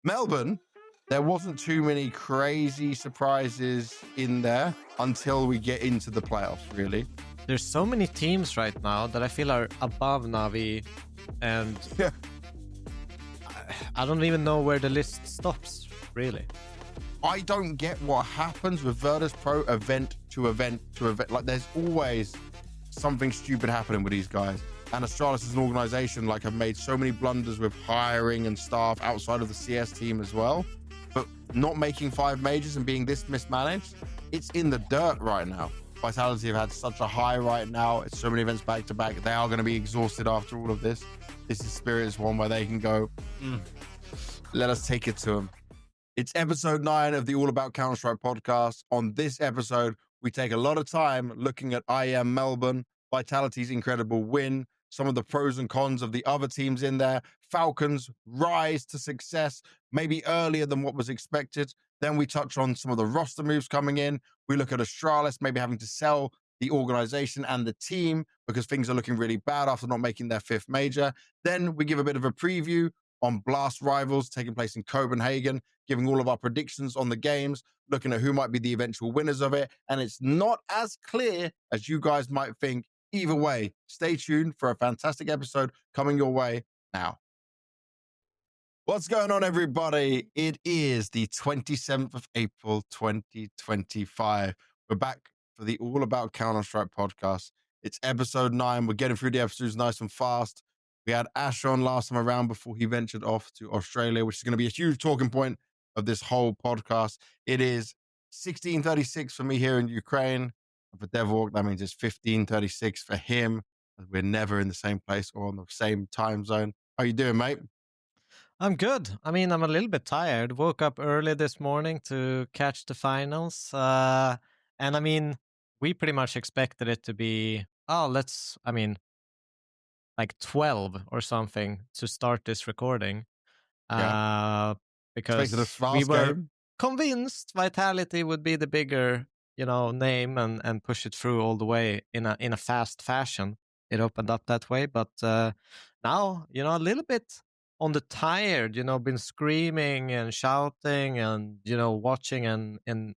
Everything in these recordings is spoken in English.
Melbourne, there wasn't too many crazy surprises in there until we get into the playoffs, really. There's so many teams right now that I feel are above NAVI, and Yeah. I don't even know where the list stops, really. I don't get what happens with Virtus.pro event to event to event. Like, there's always something stupid happening with these guys. And Astralis as an organization, like, have made so many blunders with hiring and staff outside of the CS team as well. But not making 5 majors and being this mismanaged, it's in the dirt right now. Vitality have had such a high right now. It's so many events back to back. They are going to be exhausted after all of this. This is Spirit's one where they can go, let us take it to them. It's episode 9 of the All About Counter-Strike podcast. On this episode, we take a lot of time looking at IM Melbourne, Vitality's incredible win, some of the pros and cons of the other teams in there, Falcons' rise to success, maybe earlier than what was expected. Then we touch on some of the roster moves coming in. We look at Astralis maybe having to sell the organization and the team because things are looking really bad after not making their 5th major. Then we give a bit of a preview on Blast Rivals taking place in Copenhagen, giving all of our predictions on the games, looking at who might be the eventual winners of it. And it's not as clear as you guys might think. Either way, stay tuned for a fantastic episode coming your way now. What's going on, everybody? It is the 27th of April, 2025. We're back for the All About Counter-Strike podcast. It's episode 9. We're getting through the episodes nice and fast. We had Ash on last time around before he ventured off to Australia, which is going to be a huge talking point of this whole podcast. It is 16:36 for me here in Ukraine. For Devilwalk, that means it's 15:36 for him. We're never in the same place or on the same time zone. How you doing, mate? I'm good. I mean, I'm a little bit tired. Woke up early this morning to catch the finals. And I mean, we pretty much expected it to be, like 12 or something to start this recording. Because we were convinced Vitality would be the bigger, name and push it through all the way in a fast fashion. It opened up that way. But now, a little bit on the tired, been screaming and shouting and, watching an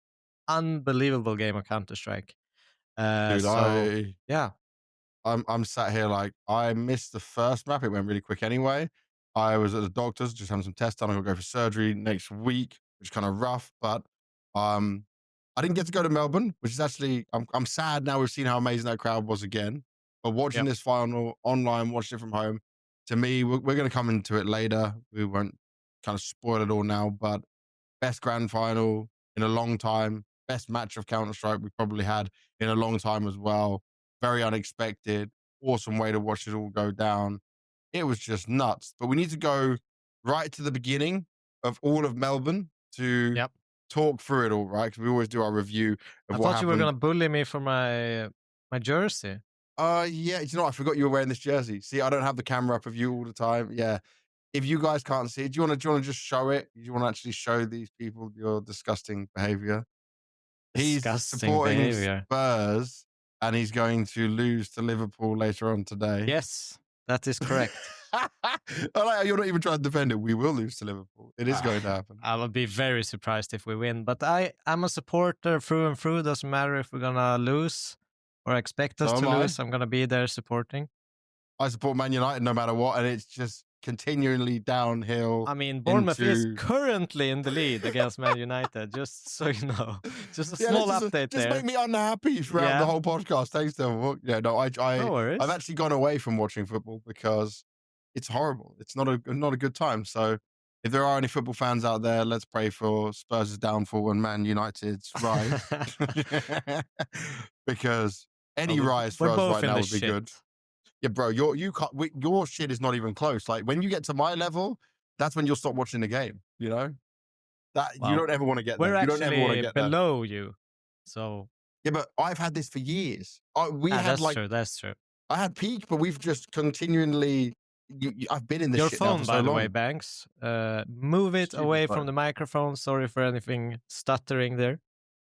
unbelievable game of Counter-Strike. Dude, yeah. I'm sat here like, I missed the first map. It went really quick anyway. I was at the doctor's just having some tests done. I'm gonna go for surgery next week, which is kind of rough, but I didn't get to go to Melbourne, which is actually, I'm sad now we've seen how amazing that crowd was again. But watching this final online, watching it from home, to me, we're going to come into it later. We won't kind of spoil it all now, but best grand final in a long time, best match of Counter-Strike we probably had in a long time as well. Very unexpected, awesome way to watch it all go down. It was just nuts. But we need to go right to the beginning of all of Melbourne to talk through it all, right? Because we always do our review of what happened. You were going to bully me for my jersey. Yeah, I forgot you were wearing this jersey. See, I don't have the camera up of you all the time. Yeah. If you guys can't see it, do you want to just show it? Do you want to actually show these people your disgusting behavior? He's supporting Spurs, and he's going to lose to Liverpool later on today. Yes, that is correct. I like how you're not even trying to defend it. We will lose to Liverpool. It is going to happen. I will be very surprised if we win. But I'm a supporter through and through. Doesn't matter if we're going to lose or expect us to lose. I'm going to be there supporting. I support Man United no matter what, and it's just continually downhill. I mean, Bournemouth is currently in the lead against Man United, just so you know. Just a small update there. Just make me unhappy throughout the whole podcast. Thanks, Devilwalk. Yeah, no, I've actually gone away from watching football because it's horrible. It's not a good time. So if there are any football fans out there, let's pray for Spurs' downfall and Man United's rise. Because any rise for us right now would be good. Yeah, bro, your shit is not even close. Like, when you get to my level, that's when you'll stop watching the game, you know? You don't ever want to get there. You don't ever want to get below you. So yeah, but I've had this for years. That's true. I had peak, but we've just continually I've been in this shit phone, now for so by long. the way, Banks. Move it away from the microphone. Sorry for anything stuttering there.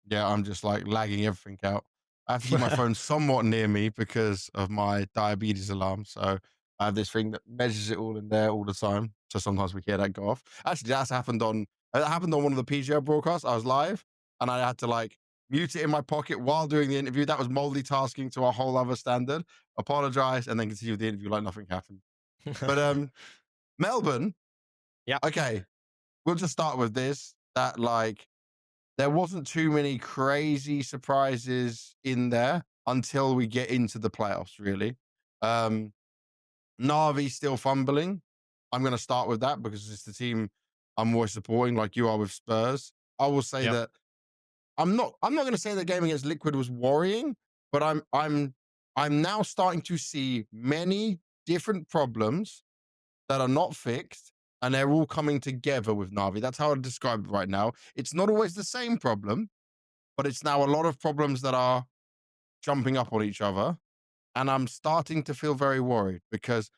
Yeah, I'm just like lagging everything out. I have to keep my phone somewhat near me because of my diabetes alarm. So I have this thing that measures it all in there all the time. So sometimes we hear that go off. Actually, that happened on one of the PGL broadcasts. I was live and I had to like mute it in my pocket while doing the interview. That was multitasking to a whole other standard. Apologize and then continue the interview like nothing happened. But Melbourne, Yeah. okay, we'll just start with this. That like there wasn't too many crazy surprises in there until we get into the playoffs, really. Navi still fumbling. I'm going to start with that because it's the team I'm always supporting, like you are with Spurs. I will say Yep. that I'm not going to say the game against Liquid was worrying, but I'm now starting to see many different problems that are not fixed, and they're all coming together with Navi. That's how I describe it right now. It's not always the same problem, but it's now a lot of problems that are jumping up on each other. And I'm starting to feel very worried because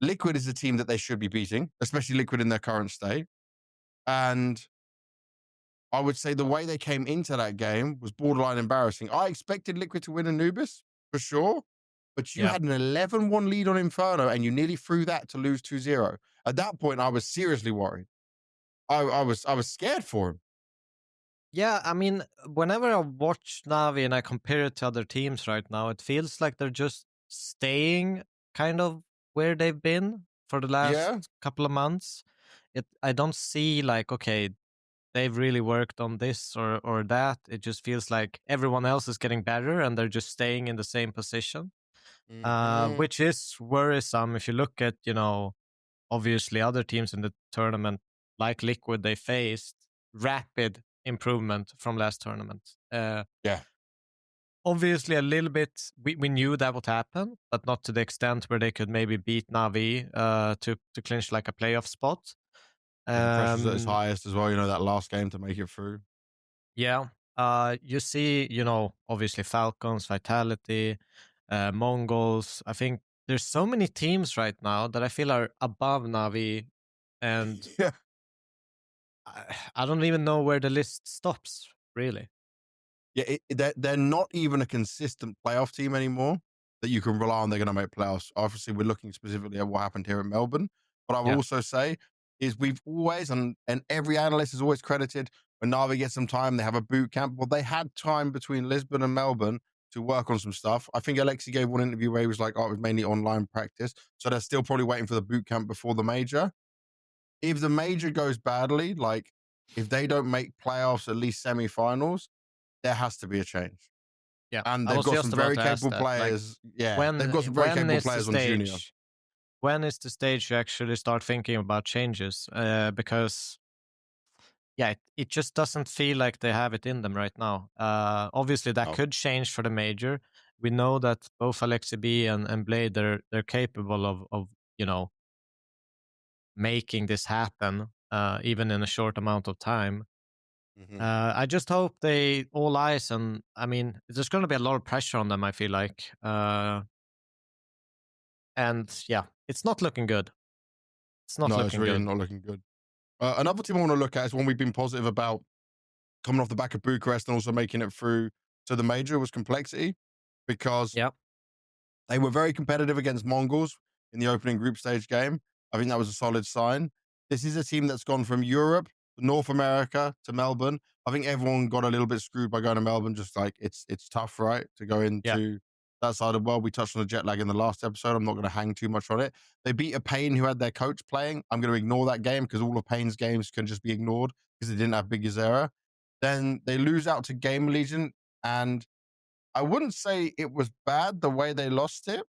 Liquid is a team that they should be beating, especially Liquid in their current state. And I would say the way they came into that game was borderline embarrassing. I expected Liquid to win Anubis, for sure. But you had an 11-1 lead on Inferno and you nearly threw that to lose 2-0. At that point, I was seriously worried. I was scared for him. Yeah, I mean, whenever I watch Navi and I compare it to other teams right now, it feels like they're just staying kind of where they've been for the last couple of months. I don't see like, okay, they've really worked on this or that. It just feels like everyone else is getting better and they're just staying in the same position, which is worrisome if you look at, obviously other teams in the tournament like Liquid, they faced rapid improvement from last tournament. Obviously a little bit, we knew that would happen, but not to the extent where they could maybe beat Navi to clinch like a playoff spot. The pressure's at its highest as well, that last game to make it through. Yeah. You see, obviously Falcons, Vitality, Mongolz. I think there's so many teams right now that I feel are above Navi, and I don't even know where the list stops, really. Yeah, they're not even a consistent playoff team anymore that you can rely on they're going to make playoffs. Obviously, we're looking specifically at what happened here in Melbourne. But I will also say is we've always, and every analyst is always credited, when Navi gets some time, they have a boot camp. Well, they had time between Lisbon and Melbourne to work on some stuff. I think Alexi gave one interview where he was like, oh, it was mainly online practice. So they're still probably waiting for the boot camp before the major. If the major goes badly, like if they don't make playoffs, at least semifinals, there has to be a change. Yeah, and they've got some very capable players. Like, they've got some very capable players on junior. When is the stage you actually start thinking about changes? Because it just doesn't feel like they have it in them right now. Obviously, that could change for the major. We know that both Alexi B and Blade, they're capable of making this happen, even in a short amount of time. I just hope they all eyes, and I mean, there's going to be a lot of pressure on them, I feel like. And yeah, it's not looking good. It's really not looking good. Another team I want to look at is one we've been positive about coming off the back of Bucharest and also making it through to the major was Complexity, because they were very competitive against Mongolz in the opening group stage game. I think that was a solid sign. This is a team that's gone from Europe, North America to Melbourne. I think everyone got a little bit screwed by going to Melbourne. Just like it's tough, right, to go into that side of the world. We touched on the jet lag in the last episode. I'm not going to hang too much on it. They beat a Pain who had their coach playing. I'm going to ignore that game because all of Pain's games can just be ignored because they didn't have Big Azera. Then they lose out to Game Legion, and I wouldn't say it was bad the way they lost it,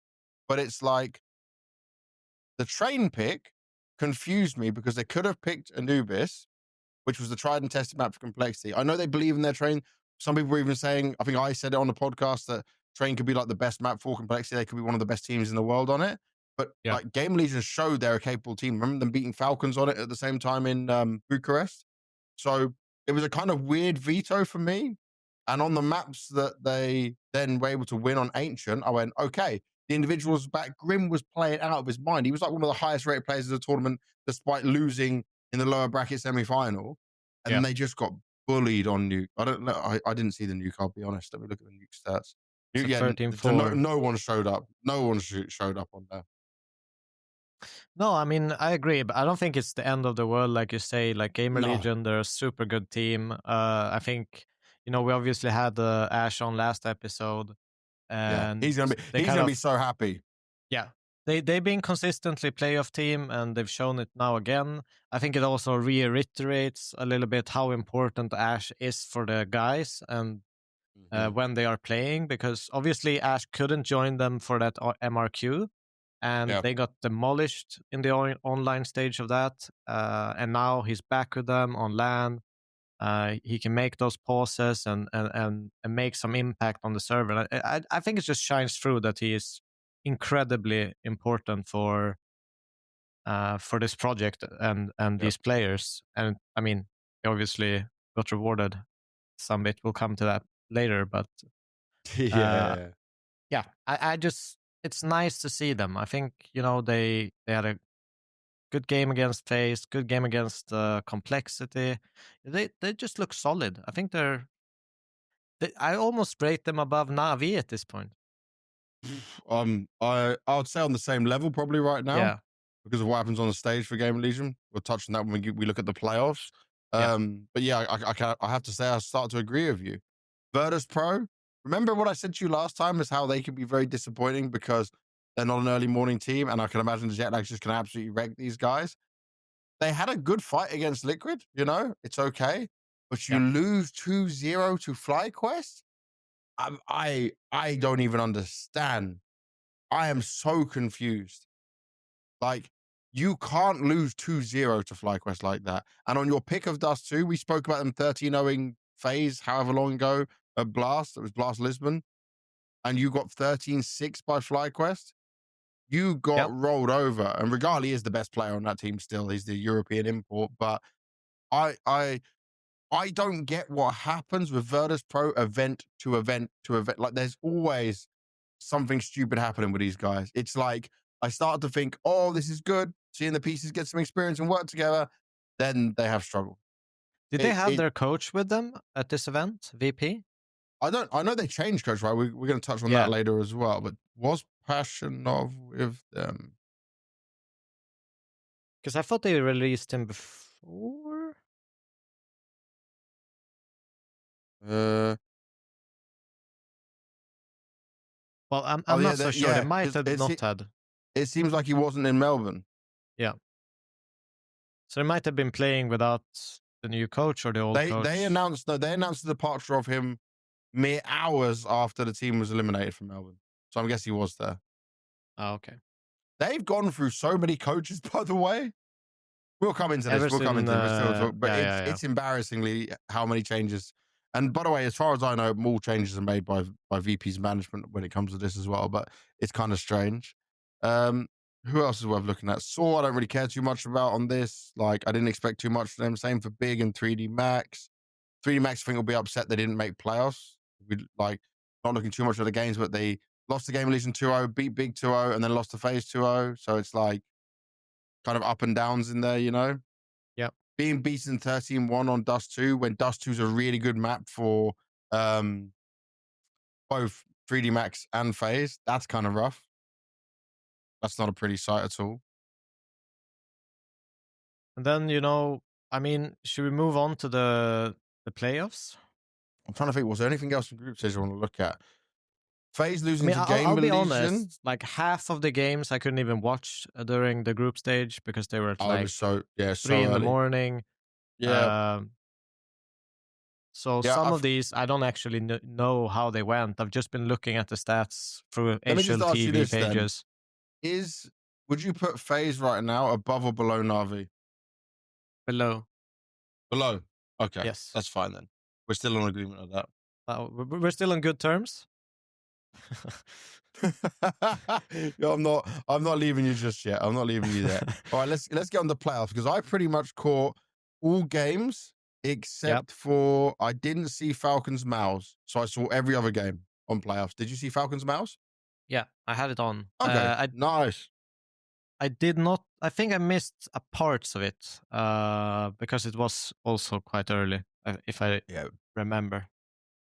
but it's like the train pick confused me because they could have picked Anubis, which was the tried and tested map for Complexity. I know they believe in their train. Some people were even saying, I think I said it on the podcast, that train could be like the best map for Complexity. They could be one of the best teams in the world on it. But like Game Legion showed they're a capable team. Remember them beating Falcons on it at the same time in Bucharest? So it was a kind of weird veto for me. And on the maps that they then were able to win on Ancient, I went, okay, the individuals back. Grim was playing out of his mind. He was like one of the highest rated players of the tournament, despite losing in the lower bracket semi-final. And then they just got bullied on Nuke. I don't know. I didn't see the Nuke, I'll be honest. Let me look at the Nuke stats. Nuke, 13-4. no one showed up. No one showed up on there. No, I mean I agree, but I don't think it's the end of the world, like you say. Like Gamer No. Legion, they're a super good team. I think we obviously had Ash on last episode, Yeah. and He's gonna be they he's kind gonna be of so happy. yeah they've been consistently playoff team, and they've shown it now again. I think it also reiterates a little bit how important Ash is for the guys and Hmm. when they are playing, because obviously Ash couldn't join them for that MRQ, and Yeah. they got demolished in the online stage of that. And now he's back with them on LAN. He can make those pauses and make some impact on the server. I think it just shines through that he is incredibly important for this project and Yep. these players. And I mean, he obviously got rewarded some bit. We'll come to that later, but uh, Yeah. yeah, I just it's nice to see them. I think they had a good game against FaZe, good game against Complexity. They just look solid. I think I almost rate them above Navi at this point. I would say on the same level probably right now Yeah, because of what happens on the stage for Game Legion. We'll touch on that when we look at the playoffs. yeah, But yeah, I have to say I start to agree with you. Virtus.pro, remember what I said to you last time is how they can be very disappointing because they're not an early morning team, and I can imagine the jet lag's just going to absolutely wreck these guys. They had a good fight against Liquid, it's okay, but you yeah. lose 2-0 to FlyQuest. I don't even understand. I am so confused. Like, you can't lose 2-0 to FlyQuest like that. And on your pick of Dust 2, we spoke about them 13-0ing FaZe however long ago at Blast. It was Blast Lisbon. And you got 13-6 by FlyQuest. You got Yep. rolled over. And Regali is the best player on that team still. He's the European import. But I I I don't get what happens with Virtus.pro event to event to event. Like, there's always something stupid happening with these guys. It's like I start to think, oh, this is good. Seeing the pieces get some experience and work together, then they have struggle. Did they It, have it their coach with them at this event, VP? I know they changed coach, right? We're going to touch on that Yeah, later as well. But was Passionov with them? because I thought they released him before. Uh, Well, oh I'm yeah, not so sure. They yeah. might have not had. It seems like he wasn't in Melbourne. Yeah, so they might have been playing without the new coach or the old They coach. announced the departure of him mere hours after the team was eliminated from Melbourne. So I guess he was there. Oh, okay. They've gone through so many coaches, by the way. We'll come into this. We'll come Everson, into this. We're still talk, but yeah. it's embarrassingly how many changes. And by the way, as far as I know, more changes are made by VP's management when it comes to this as well. But it's kind of strange. Who else is worth looking at? Saw I don't really care too much about on this. Like, I didn't expect too much from them. Same for Big and 3D Max. 3D Max, I think, will be upset they didn't make playoffs. We like not looking too much at the games, but they lost the game Legion 2-0, beat Big 2-0, and then lost to FaZe 2-0. So it's like kind of up and downs in there. Yep. Being beaten 13-1 on Dust 2 when Dust 2 is a really good map for both 3D Max and FaZe, that's kind of rough. That's not a pretty sight at all. And then I mean, should we move on to the playoffs? I'm trying to think, was there anything else in group stage I want to look at? FaZe I losing mean, to I'll Game be Legion. honest. Like half of the games I couldn't even watch during the group stage because they were at I like was so 3 in the early. morning. Yeah. So Yeah. some of these I don't actually know how they went. I've just been looking at the stats through Let me just ask you HLTV this pages. then. Would you put FaZe right now above or below Navi? Below. Below. Okay. Yes. That's fine then. We're still on agreement of that. We're still on good terms. Yeah, I'm not leaving you just yet. I'm not leaving you there. All right, let's get on the playoffs because I pretty much caught all games except for I didn't see Falcons Mouse, so I saw every other game on playoffs. Did you see Falcons Mouse? Yeah, I had it on. Okay, nice. I did not. I think I missed a parts of it because it was also quite early, if I remember.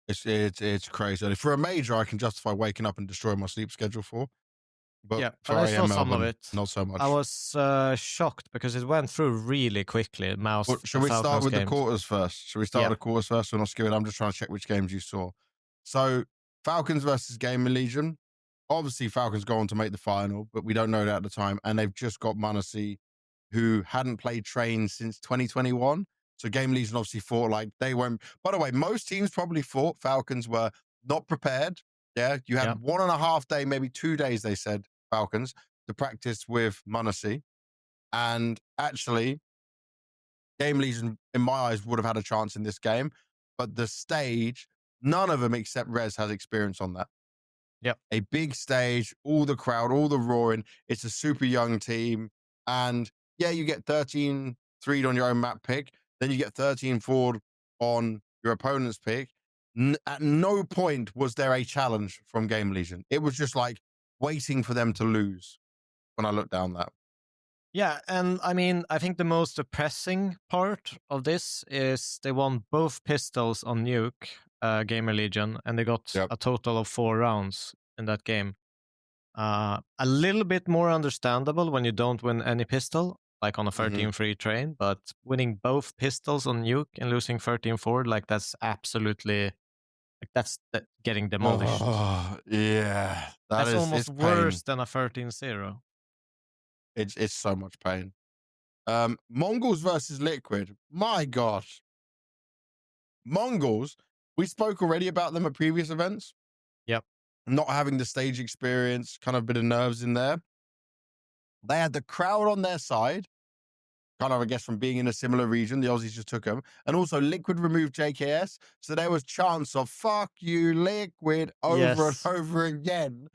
It's crazy. For a major, I can justify waking up and destroying my sleep schedule for. But Yeah, but I FURIA saw and some of Melbourne, it. not so I much. was shocked because it went through really quickly. Well, should we start Falcons with the games. quarters first? Should we start Yeah. with the quarters first? We're not skewing. I'm just trying to check which games you saw. So Falcons versus Gaming Legion. Obviously, Falcons go on to make the final, but we don't know that at the time. And they've just got Manassi, who hadn't played train since 2021. So Game Legion obviously thought like they won't. By the way, most teams probably thought Falcons were not prepared. Yeah, you had 1.5 days, maybe 2 days, they said, Falcons, to practice with Manassi. And actually, Game Legion, in my eyes, would have had a chance in this game. But the stage, none of them except Rez has experience on that. Yep. A big stage, all the crowd, all the roaring. It's a super young team. And yeah, you get 13 3'd on your own map pick. Then you get 13 4'd on your opponent's pick. At no point was there a challenge from Game Legion. It was just like waiting for them to lose when I looked down that. Yeah, and I mean, I think the most depressing part of this is they won both pistols on Nuke, Gamer Legion, and they got a total of 4 rounds in that game. A little bit more understandable when you don't win any pistol, like on a 13-3 train, but winning both pistols on Nuke and losing 13-4, like that's absolutely, like that's getting demolished. Oh, yeah. That's almost worse than a 13-0. It's so much pain. Mongolz versus Liquid. My gosh. Mongolz, we spoke already about them at previous events. Yep. Not having the stage experience, kind of a bit of nerves in there. They had the crowd on their side, kind of, I guess, from being in a similar region. The Aussies just took them. And also Liquid removed JKS. So there was chance of fuck you, Liquid, over and over again.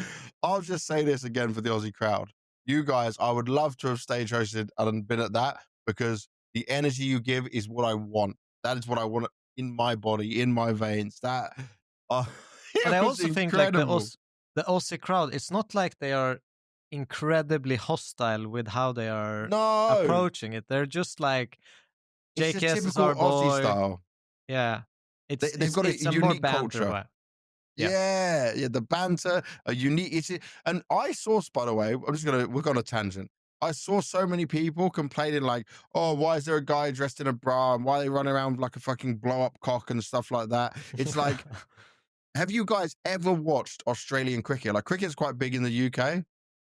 I'll just say this again for the Aussie crowd. You guys, I would love to have stage hosted and been at that, because the energy you give is what I want. That is what I want in my body, in my veins. That but I also think like the Aussie crowd, it's not like they are incredibly hostile with how they are approaching it. They're just like, JKS is our boy. Aussie style. Yeah. They've got a unique culture. Yeah, the banter, a unique. And I saw, by the way, we're on a tangent. I saw so many people complaining like, oh, why is there a guy dressed in a bra and why are they running around like a fucking blow up cock and stuff like that? It's like, have you guys ever watched Australian cricket? Like, cricket's quite big in the UK.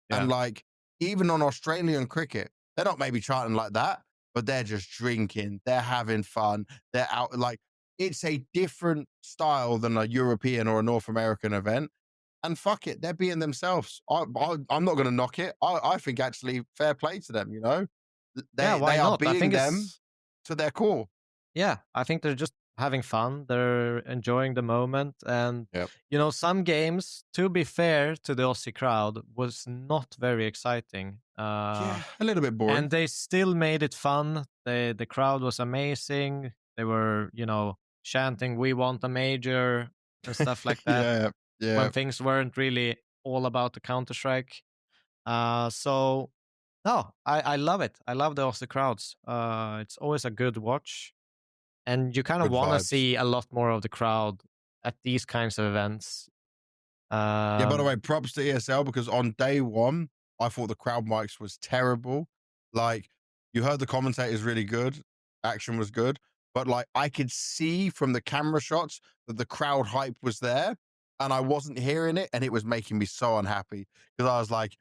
And like, even on Australian cricket, they're not maybe chanting like that, but they're just drinking. They're having fun. They're out. Like, it's a different style than a European or a North American event. And fuck it, they're being themselves. I'm not going to knock it. I think actually fair play to them, you know? They are being them to their core. Yeah, I think they're just having fun. They're enjoying the moment. And, you know, some games, to be fair to the Aussie crowd, was not very exciting. Yeah, a little bit boring. And they still made it fun. The crowd was amazing. They were, you know, chanting, "We want a major," and stuff like that. When things weren't really all about the Counter-Strike. So, no, I love it. I love the Aussie crowds. It's always a good watch. And you kind of want to see a lot more of the crowd at these kinds of events. Yeah, by the way, props to ESL, because on day one, I thought the crowd mics was terrible. Like, you heard the commentators really good. Action was good. But like, I could see from the camera shots that the crowd hype was there and I wasn't hearing it. And it was making me so unhappy, because I was like,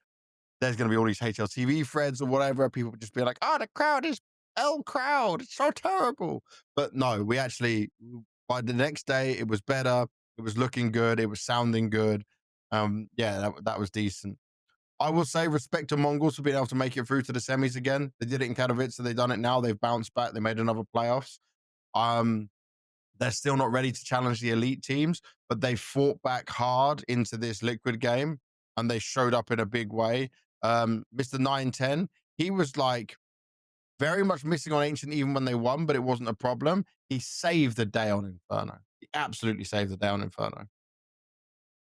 there's going to be all these HLTV threads or whatever. People would just be like, oh, the crowd is crowd. It's so terrible. But no, we actually, by the next day, it was better. It was looking good. It was sounding good. Yeah, that was decent. I will say respect to Mongolz for being able to make it through to the semis again. They did it in Katowice, so they've done it now. They've bounced back. They made another playoffs. They're still not ready to challenge the elite teams, but they fought back hard into this Liquid game, and they showed up in a big way. Mr. 910, he was like very much missing on Ancient even when they won, but it wasn't a problem. He saved the day on Inferno. He absolutely saved the day on Inferno.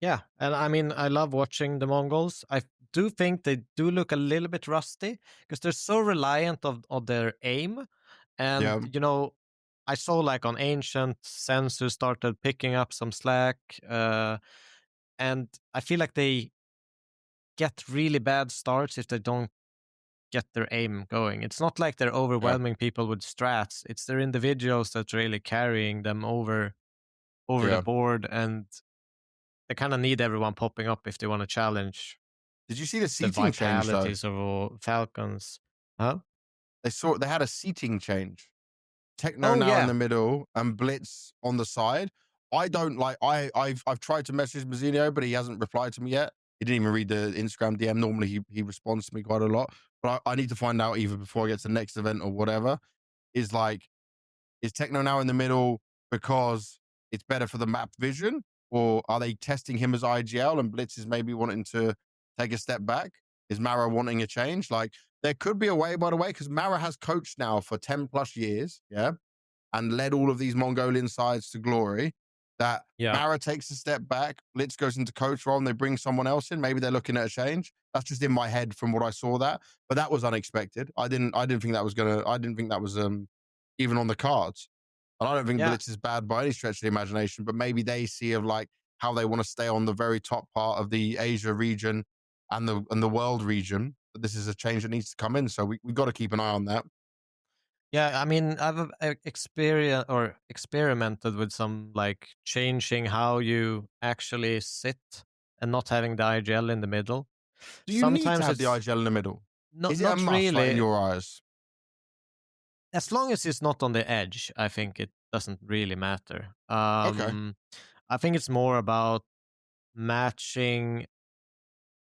Yeah, and I mean, I love watching the Mongolz. I do think they do look a little bit rusty because they're so reliant of their aim. And, you know, I saw like on Ancient, Sensu started picking up some slack. And I feel like they get really bad starts if they don't get their aim going. It's not like they're Yeah, overwhelming people with strats. It's their individuals that's really carrying them over the yeah. board, and they kind of need everyone popping up if they want to challenge Did you see the the seating change though? vitalities of Falcons. Huh? They had a seating change. Techno Oh now in yeah, the middle and Blitz on the side. I don't like. I've tried to message Mazzinho, but he hasn't replied to me yet. He didn't even read the Instagram DM. Normally he responds to me quite a lot, but I need to find out either before I get to the next event or whatever. Is like, is Techno now in the middle because it's better for the map vision, or are they testing him as IGL and Blitz is maybe wanting to take a step back? Is Mara wanting a change? Like, there could be a way, by the way, because Mara has coached now for 10 plus years, yeah, and led all of these Mongolian sides to glory. That yeah, Mara takes a step back, Blitz goes into coach role, and they bring someone else in. Maybe they're looking at a change. That's just in my head from what I saw that, but that was unexpected. I didn't think that was gonna. I didn't think that was even on the cards. And I don't think yeah. Blitz is bad by any stretch of the imagination, but maybe they see of like how they want to stay on the very top part of the Asia region and the world region. But this is a change that needs to come in, so we got to keep an eye on that. Yeah, I mean, I've experimented with some like changing how you actually sit and not having the IGL in the middle. Do you need to Sometimes have the it's IGL in the middle? Is it a not must, like in really. your eyes? As long as it's not on the edge, I think it doesn't really matter. Okay. I think it's more about matching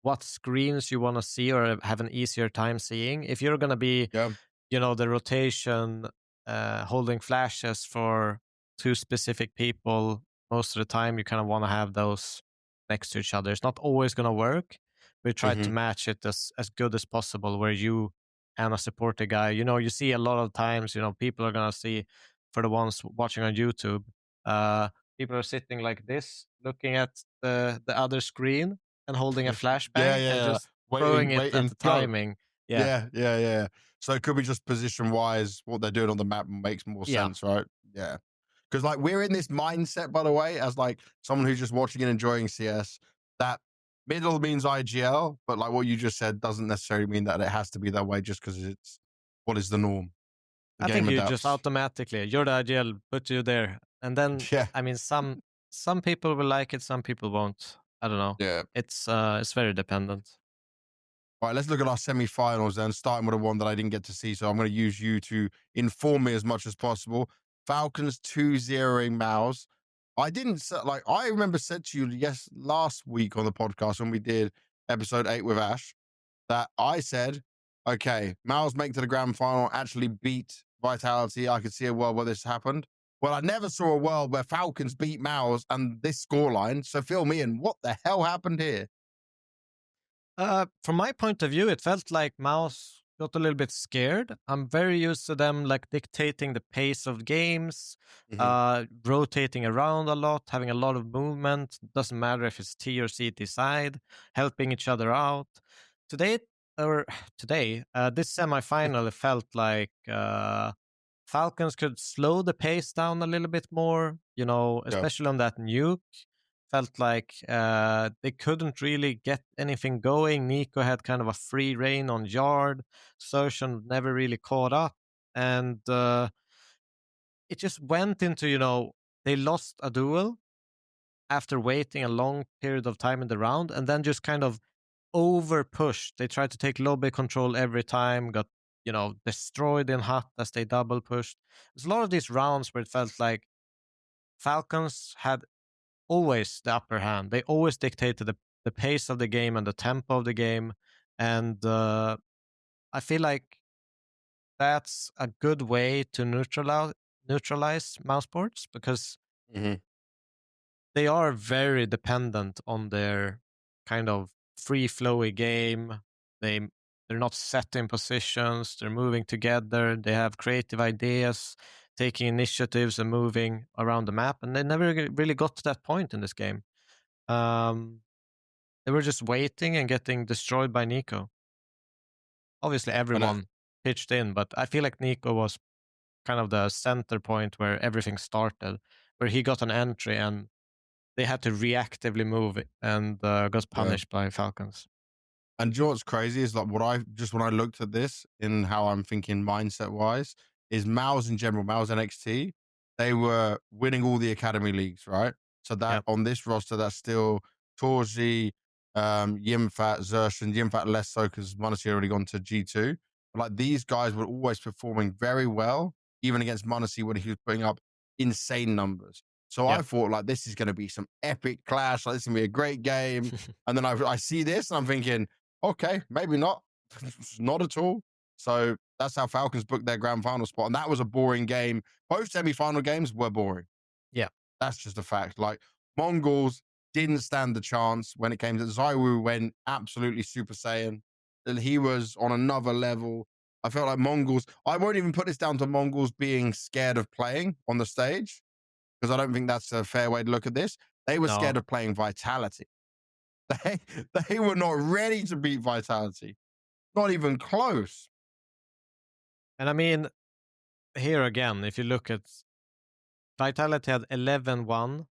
what screens you want to see or have an easier time seeing. If you're going to be, Yeah. the rotation, holding flashes for two specific people most of the time, you kind of want to have those next to each other. It's not always going to work. We try to Mm-hmm. match it as good as possible, where you and a supporter guy, you see a lot of times, people are going to see, for the ones watching on YouTube, uh, people are sitting like this, looking at the other screen and holding a Yeah, flashbang yeah, and yeah. just throwing Waiting, it at waiting, the go. timing. Yeah. Yeah, yeah, yeah. So it could be just position wise, what they're doing on the map makes more Yeah. sense, right? Yeah. Because like we're in this mindset, by the way, as like someone who's just watching and enjoying CS, that middle means IGL, but like what you just said doesn't necessarily mean that it has to be that way just because it's what is the norm. The I think game you just adapts. automatically, you're the ideal, put you there. And then, Yeah, I mean, some people will like it, some people won't. I don't know. yeah. It's very dependent. All right, let's look at our semi-finals then, starting with the one that I didn't get to see. So I'm going to use you to inform me as much as possible. Falcons 2-0ing Mouse. I remember said to you last week on the podcast when we did episode 8 with Ash that I said, okay, Mouse make to the grand final, actually beat Vitality. I could see a world where this happened. Well, I never saw a world where Falcons beat Mouse and this scoreline. So fill me in. What the hell happened here? From my point of view, it felt like Mouse got a little bit scared. I'm very used to them like dictating the pace of games, Mm-hmm. rotating around a lot, having a lot of movement. Doesn't matter if it's T or CT side, helping each other out. Today or today, this semifinal, it felt like Falcons could slow the pace down a little bit more. Yeah. Especially on that nuke. Felt like they couldn't really get anything going. Niko had kind of a free reign on yard. Soshan never really caught up. And it just went into, they lost a duel after waiting a long period of time in the round and then just kind of over pushed. They tried to take lobby control every time, got, destroyed in hut as they double pushed. There's a lot of these rounds where it felt like Falcons had always the upper hand. They always dictated the pace of the game and the tempo of the game. And I feel like that's a good way to neutralize mouse sports because Mm-hmm. they are very dependent on their kind of free flowy game. They're not set in positions. They're moving together. They have creative ideas, taking initiatives and moving around the map. And they never really got to that point in this game. Um, they were just waiting and getting destroyed by Niko. Obviously, And everyone pitched in, but I feel like Niko was kind of the center point where everything started, where he got an entry and they had to reactively move it and got yeah. punished by Falcons. And do you know what's crazy is like when I looked at this in how I'm thinking mindset wise is Mals in general, Mals NXT, they were winning all the academy leagues, right? So that on this roster, that's still Torji, Yimfat, Zershan, Yimfat less so because Munacy already gone to G2. But like these guys were always performing very well, even against Munacy when he was putting up insane numbers. So I thought like this is going to be some epic clash, like this is going to be a great game. And then I see this and I'm thinking, okay, maybe not. Not at all. So that's how Falcons booked their grand final spot. And that was a boring game. Both semi-final games were boring. Yeah. That's just a fact. Like Mongolz didn't stand the chance when it came to Zywoo went absolutely Super Saiyan. And he was on another level. I felt like Mongolz, I won't even put this down to Mongolz being scared of playing on the stage, because I don't think that's a fair way to look at this. They were scared of playing Vitality. They were not ready to beat Vitality. Not even close. And I mean, here again, if you look at Vitality had 11-1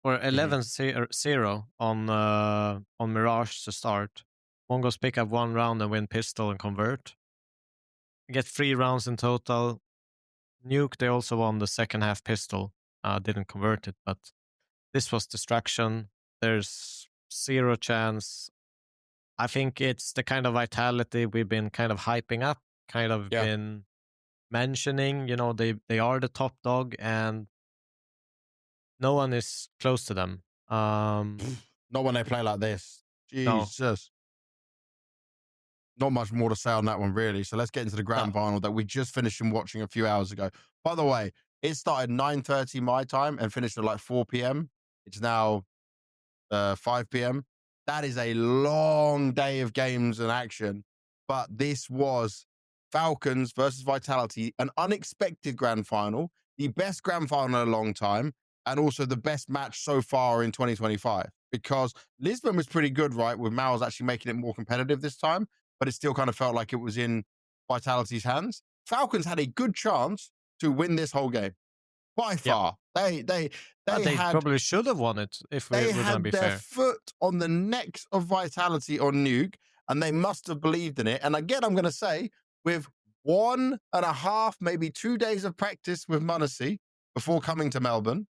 or 11-0 on Mirage to start. Mongolz pick up one round and win pistol and convert. Get 3 rounds in total. Nuke, they also won the second half pistol. Didn't convert it, but this was distraction. There's 0 chance. I think it's the kind of Vitality we've been kind of hyping up, kind of been mentioning. You know, they are the top dog and no one is close to them. Not when they play like this. Jesus. Not much more to say on that one, really. So let's get into the grand final that we just finished watching a few hours ago. By the way, it started 9:30 my time and finished at like 4 p.m. It's now 5 p.m. That is a long day of games and action. But this was Falcons versus Vitality, an unexpected grand final, the best grand final in a long time, and also the best match so far in 2025. Because Lisbon was pretty good, right, with Mals actually making it more competitive this time, but it still kind of felt like it was in Vitality's hands. Falcons had a good chance to win this whole game. By far. They probably should have won it if we're going to be fair. They had their foot on the necks of Vitality on Nuke, and they must have believed in it. And again, I'm going to say, with 1.5, maybe 2 days of practice with Munacy before coming to Melbourne,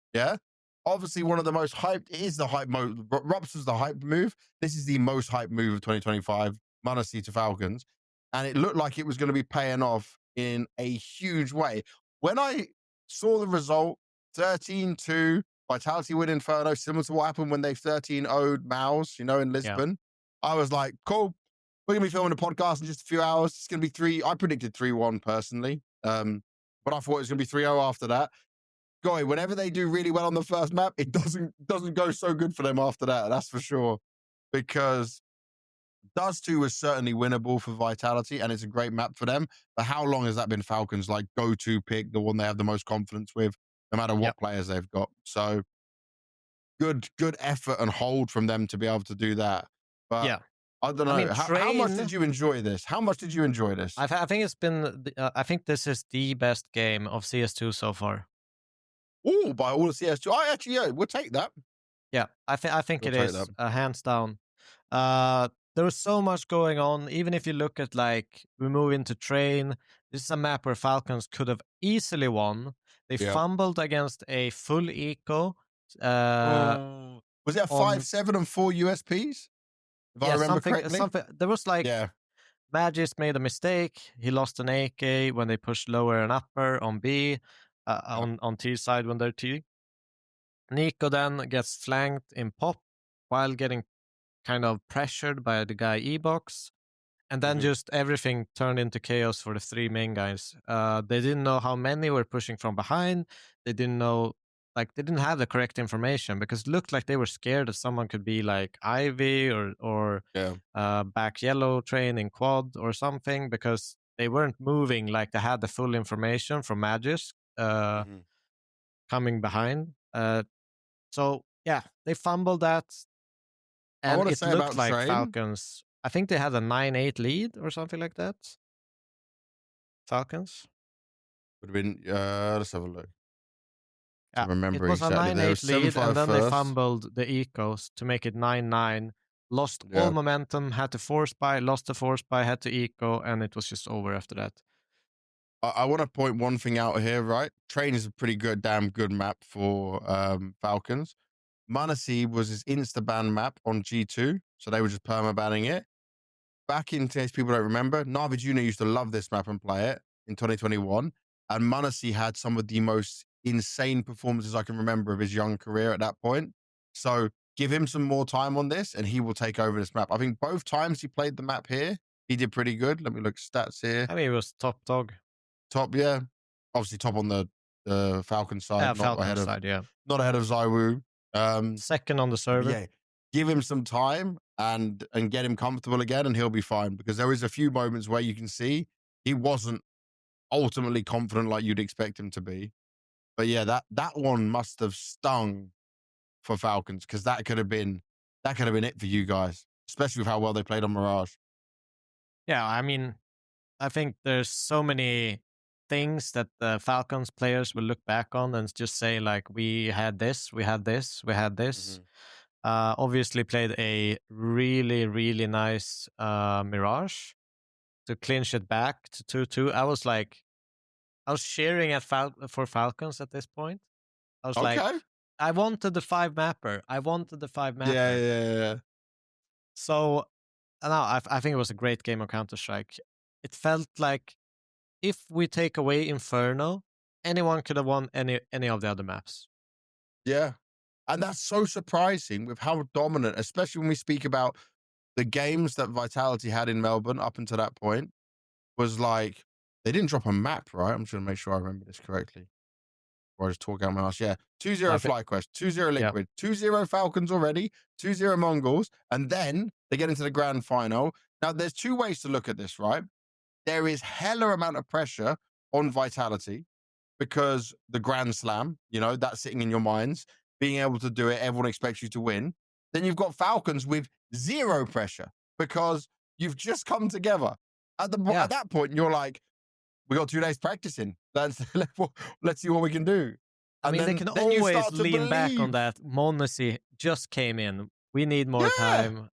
obviously one of the most hyped, it is the hype mode. Rups was the hype move. This is the most hype move of 2025, Munacy to Falcons. And it looked like it was going to be paying off in a huge way. When I saw the result, 13-2, Vitality win Inferno, similar to what happened when they 13-0'd Mals, in Lisbon. I was like, cool. We're going to be filming a podcast in just a few hours. It's going to be I predicted 3-1 personally. But I thought it was going to be 3-0 after that. Guy, whenever they do really well on the first map, it doesn't go so good for them after that. That's for sure. Because Dust 2 was certainly winnable for Vitality, and it's a great map for them. But how long has that been Falcons' like go-to pick, the one they have the most confidence with, no matter what players they've got? So good effort and hold from them to be able to do that. But I don't know. I mean, how much did you enjoy this? I think it's been. I think this is the best game of CS2 so far. Oh, by all of CS2, I actually we'll take that. Yeah, I think it is hands down. There was so much going on. Even if you look at like we move into train, this is a map where Falcons could have easily won. They fumbled against a full eco. Was it a 5-7 and 4 USPs? If I remember correctly. There was like Magis made a mistake. He lost an AK when they pushed lower and upper on B, on T side when they're T. Niko then gets flanked in pop while getting kind of pressured by the guy E-Box. And then just everything turned into chaos for the 3 main guys. They didn't know how many were pushing from behind. They didn't know, like, they didn't have the correct information because it looked like they were scared that someone could be like Ivy or back yellow train in quad or something because they weren't moving like they had the full information from Magis coming behind. So, yeah, they fumbled that. And it looked like Train. Falcons. I think they had a 9-8 lead or something like that. Falcons. Would have been, let's have a look. Yeah, remember it was exactly. A 9-8 lead, and then they fumbled the ecos to make it 9-9. lost all Yeah. momentum, had to force buy, lost the force buy, had to eco, and it was just over after that. I want to point one thing out here, right? Train is a pretty damn good map for Falcons. Manassi was his insta-ban map on G2, so they were just perma-banning it. Back in case people don't remember, NAVI Jr. used to love this map and play it in 2021, and Manassi had some of the most insane performances I can remember of his young career at that point. So give him some more time on this, and he will take over this map. I think both times he played the map here, he did pretty good. Let me look at stats here. I mean, it was top dog. Top, yeah. Obviously top on the Falcon side, Yeah, not Falcon ahead of side, yeah. not ahead of Zywoo. Second on the server. Yeah, give him some time and get him comfortable again, and he'll be fine. Because there is a few moments where you can see he wasn't ultimately confident like you'd expect him to be. But yeah, that one must have stung for Falcons, because that could have been it for you guys, especially with how well they played on Mirage. Yeah, I mean, I think there's so many things that the Falcons players will look back on and just say, like, we had this, we had this, we had this. Obviously played a really, really nice Mirage to clinch it back to 2-2. I was cheering for Falcons at this point. I was like, I wanted the 5-mapper. I wanted the 5-mapper. Yeah. So now I think it was a great game of Counter-Strike. It felt like if we take away Inferno, anyone could have won any of the other maps. Yeah. And that's so surprising with how dominant, especially when we speak about the games that Vitality had in Melbourne up until that point, was like, they didn't drop a map, right? I'm just going to make sure I remember this correctly. Or I just talk out my ass. Yeah. 2-0 FlyQuest, 2-0 Liquid, 2-0 Falcons already, 2-0 Mongolz, and then they get into the grand final. Now, there's two ways to look at this, right? There is hella amount of pressure on Vitality because the Grand Slam, that's sitting in your minds, being able to do it, everyone expects you to win. Then you've got Falcons with zero pressure because you've just come together. At that point, you're like, we got 2 days practicing. Let's see what we can do. I mean, they can always lean back on that. Monassi just came in. We need more time.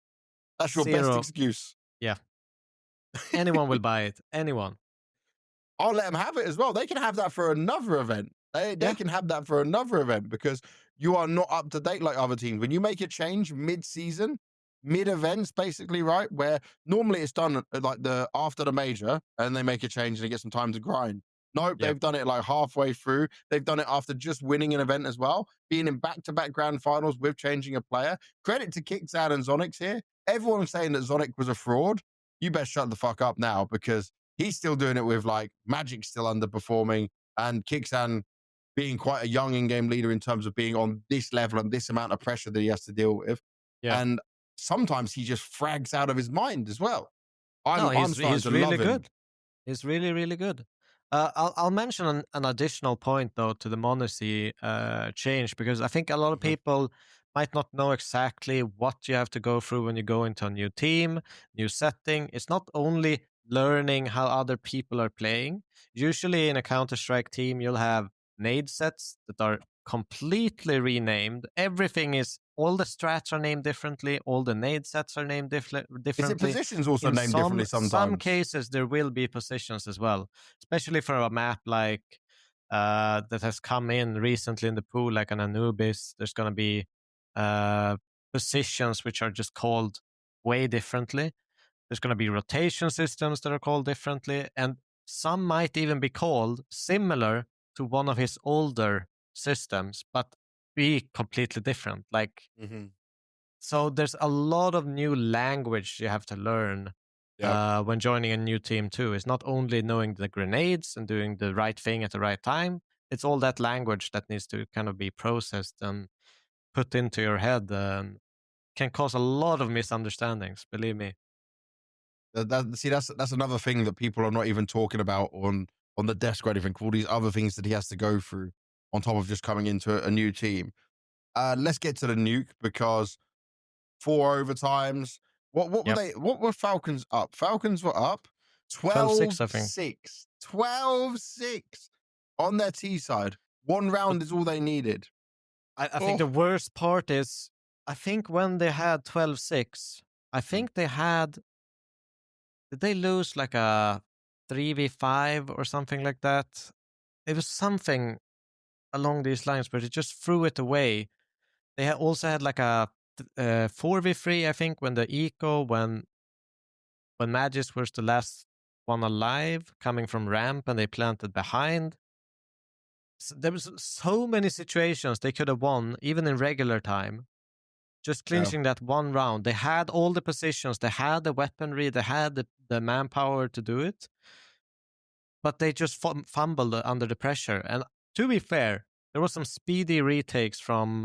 That's your best excuse. Yeah. Anyone will buy it. Anyone. I'll let them have it as well. They can have that for another event. They can have that for another event because you are not up to date like other teams. When you make a change mid-season, mid-events, basically, right? Where normally it's done like after the major, and they make a change and they get some time to grind. Nope, they've done it like halfway through. They've done it after just winning an event as well, being in back-to-back grand finals with changing a player. Credit to Kixan and Zonic here. Everyone's saying that Zonic was a fraud. You best shut the fuck up now, because he's still doing it with like Magic still underperforming, and Kixan being quite a young in-game leader in terms of being on this level and this amount of pressure that he has to deal with. Yeah. And sometimes he just frags out of his mind as well. He's really good. He's really, really good. I'll mention an additional point, though, to the Monassi change, because I think a lot of people might not know exactly what you have to go through when you go into a new team, new setting. It's not only learning how other people are playing. Usually in a Counter-Strike team, you'll have nade sets that are completely renamed. All the strats are named differently. All the nade sets are named differently. Is it positions also named differently sometimes? Some cases, there will be positions as well, especially for a map like that has come in recently in the pool, like an Anubis. There's going to be positions which are just called way differently. There's going to be rotation systems that are called differently, and some might even be called similar to one of his older systems, but be completely different. So there's a lot of new language you have to learn when joining a new team too. It's not only knowing the grenades and doing the right thing at the right time. It's all that language that needs to kind of be processed and put into your head, and can cause a lot of misunderstandings, believe me. That's another thing that people are not even talking about on the desk or anything. All these other things that he has to go through on top of just coming into a new team. Let's get to the nuke, because 4 overtimes. What were they? What were Falcons up? Falcons were up 12-6, I think. 12-6 on their T side. 1 round is all they needed. I think the worst part is, I think when they had 12-6, I think they had. Did they lose like a 3v5 or something like that? It was something along these lines, but it just threw it away. They also had like a 4v3, I think, when the eco when Magis was the last one alive, coming from ramp, and they planted behind. So there was so many situations they could have won, even in regular time. Just clinching that one round. They had all the positions, they had the weaponry, they had the manpower to do it, but they just fumbled under the pressure. And to be fair, there was some speedy retakes from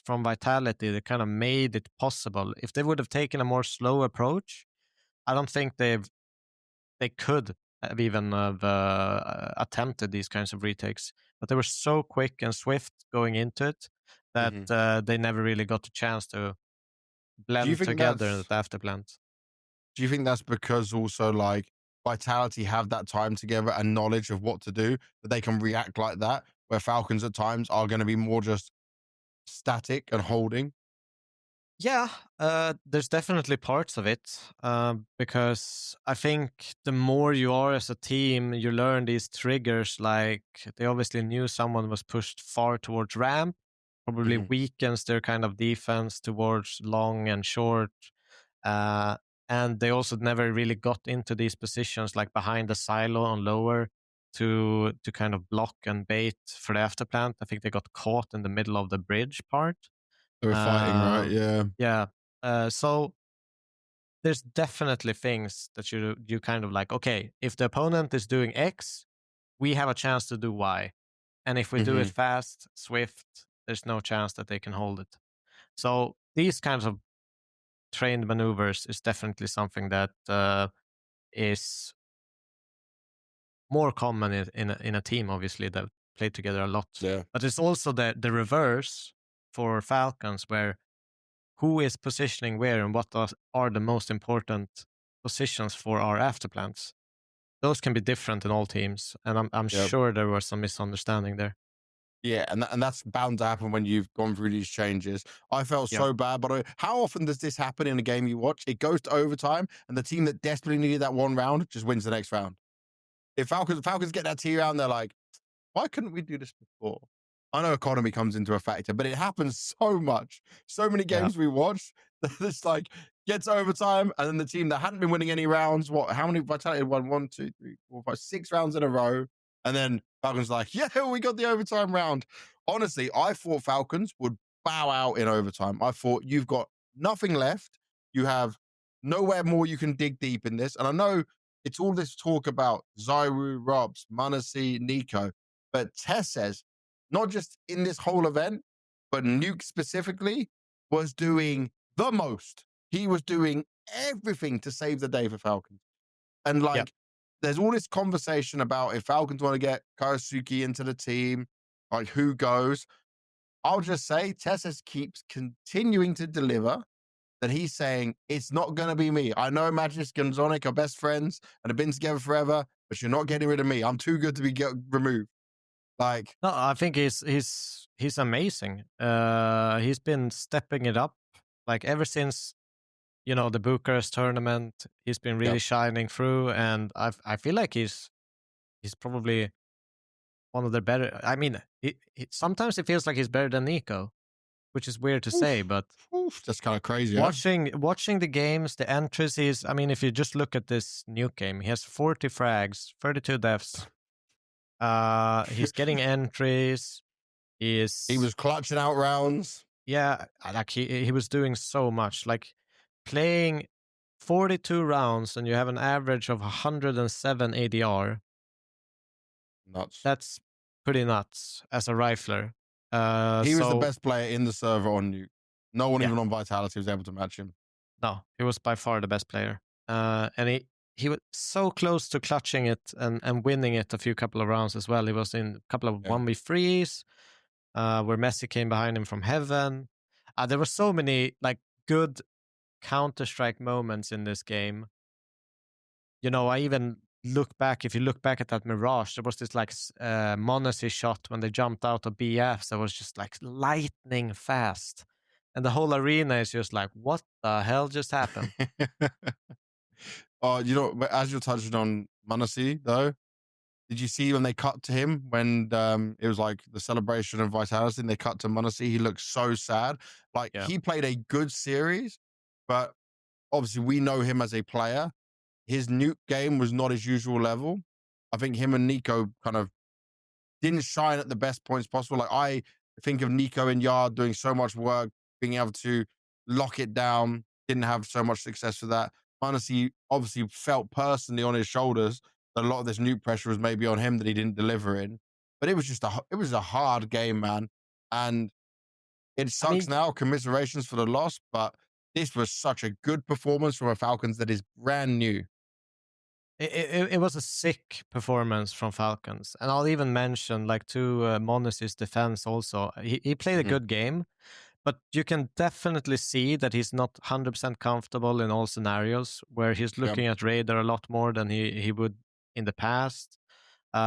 Vitality that kind of made it possible. If they would have taken a more slow approach, I don't think they could have even attempted these kinds of retakes. But they were so quick and swift going into it that they never really got a chance to blend together at the afterplant. Do you think that's because also like Vitality have that time together and knowledge of what to do, that they can react like that, where Falcons at times are going to be more just static and holding? Yeah, there's definitely parts of it, because I think the more you are as a team, you learn these triggers. Like they obviously knew someone was pushed far towards ramp, probably weakens their kind of defense towards long and short. And they also never really got into these positions like behind the silo on lower to kind of block and bait for the afterplant. I think they got caught in the middle of the bridge part. They were fighting, right? Yeah. Yeah. So there's definitely things that you kind of like, okay, if the opponent is doing X, we have a chance to do Y. And if we do it fast, swift, there's no chance that they can hold it. So these kinds of trained maneuvers is definitely something that is more common in a team, obviously, that play together a lot. Yeah. But it's also the reverse for Falcons, where who is positioning where and what are the most important positions for our afterplants. Those can be different in all teams, and I'm sure there was some misunderstanding there. Yeah, and that's bound to happen when you've gone through these changes. I felt so bad, but how often does this happen in a game you watch? It goes to overtime, and the team that desperately needed that one round just wins the next round. If Falcons get that T round, they're like, why couldn't we do this before? I know economy comes into a factor, but it happens so much. So many games we watched, it's like gets overtime, and then the team that hadn't been winning any rounds, how many Vitality won? 1, 2, 3, 4, 5, 6 rounds in a row. And then Falcons like, yeah, we got the overtime round. Honestly, I thought Falcons would bow out in overtime. I thought you've got nothing left. You have nowhere more you can dig deep in this. And I know it's all this talk about Zywoo, Robs, Manasi, Niko, but Tess says, not just in this whole event, but Nuke specifically was doing the most. He was doing everything to save the day for Falcons. And like, there's all this conversation about if Falcons want to get Kosuke into the team, like who goes. I'll just say Tessus keeps continuing to deliver, that he's saying, it's not going to be me. I know Magis and Zonic are best friends and have been together forever, but you're not getting rid of me. I'm too good to be removed. Like, no, I think he's amazing. He's been stepping it up, like ever since the Bucharest tournament. He's been really shining through, and I feel like he's probably one of the better. I mean, sometimes it feels like he's better than Niko, which is weird to say, but that's kind of crazy. Watching the games, the entries, I mean, if you just look at this Nuke game, he has 40 frags, 32 deaths. He's getting entries. He was clutching out rounds. Yeah, like he was doing so much. Like playing 42 rounds and you have an average of 107 ADR. Nuts. That's pretty nuts as a rifler. He was the best player in the server on Nuke. No one even on Vitality was able to match him. No, he was by far the best player. And he was so close to clutching it and winning it a couple of rounds as well. He was in a couple of 1v3s where Messi came behind him from heaven. There were so many like good Counter-Strike moments in this game. I even if you look back at that Mirage, there was this like Monasi shot when they jumped out of BFs that was just like lightning fast. and the whole arena is just like, what the hell just happened? Oh, you know, but as you're touching on Manasi, though, did you see when they cut to him when it was like the celebration of Vitality and they cut to Manasi? He looked so sad. Like Yeah. he played a good series, but obviously we know him as a player. His nuke game was not his usual level. I think him and Niko kind of didn't shine at the best points possible. Like I think of Niko and Yard doing so much work, being able to lock it down. Didn't have so much success with that. Honestly, obviously felt personally on his shoulders that a lot of this nuke pressure was maybe on him that he didn't deliver in. But it was just a hard game, man. And it I sucks mean, now. Commiserations for the loss, but this was such a good performance from a Falcons that is brand new. it was a sick performance from Falcons. And I'll even mention, like, to Monacy's defense also. He played a Mhm. good game, but you can definitely see that he's not 100% comfortable in all scenarios, where he's Yeah, looking at radar a lot more than he would in the past,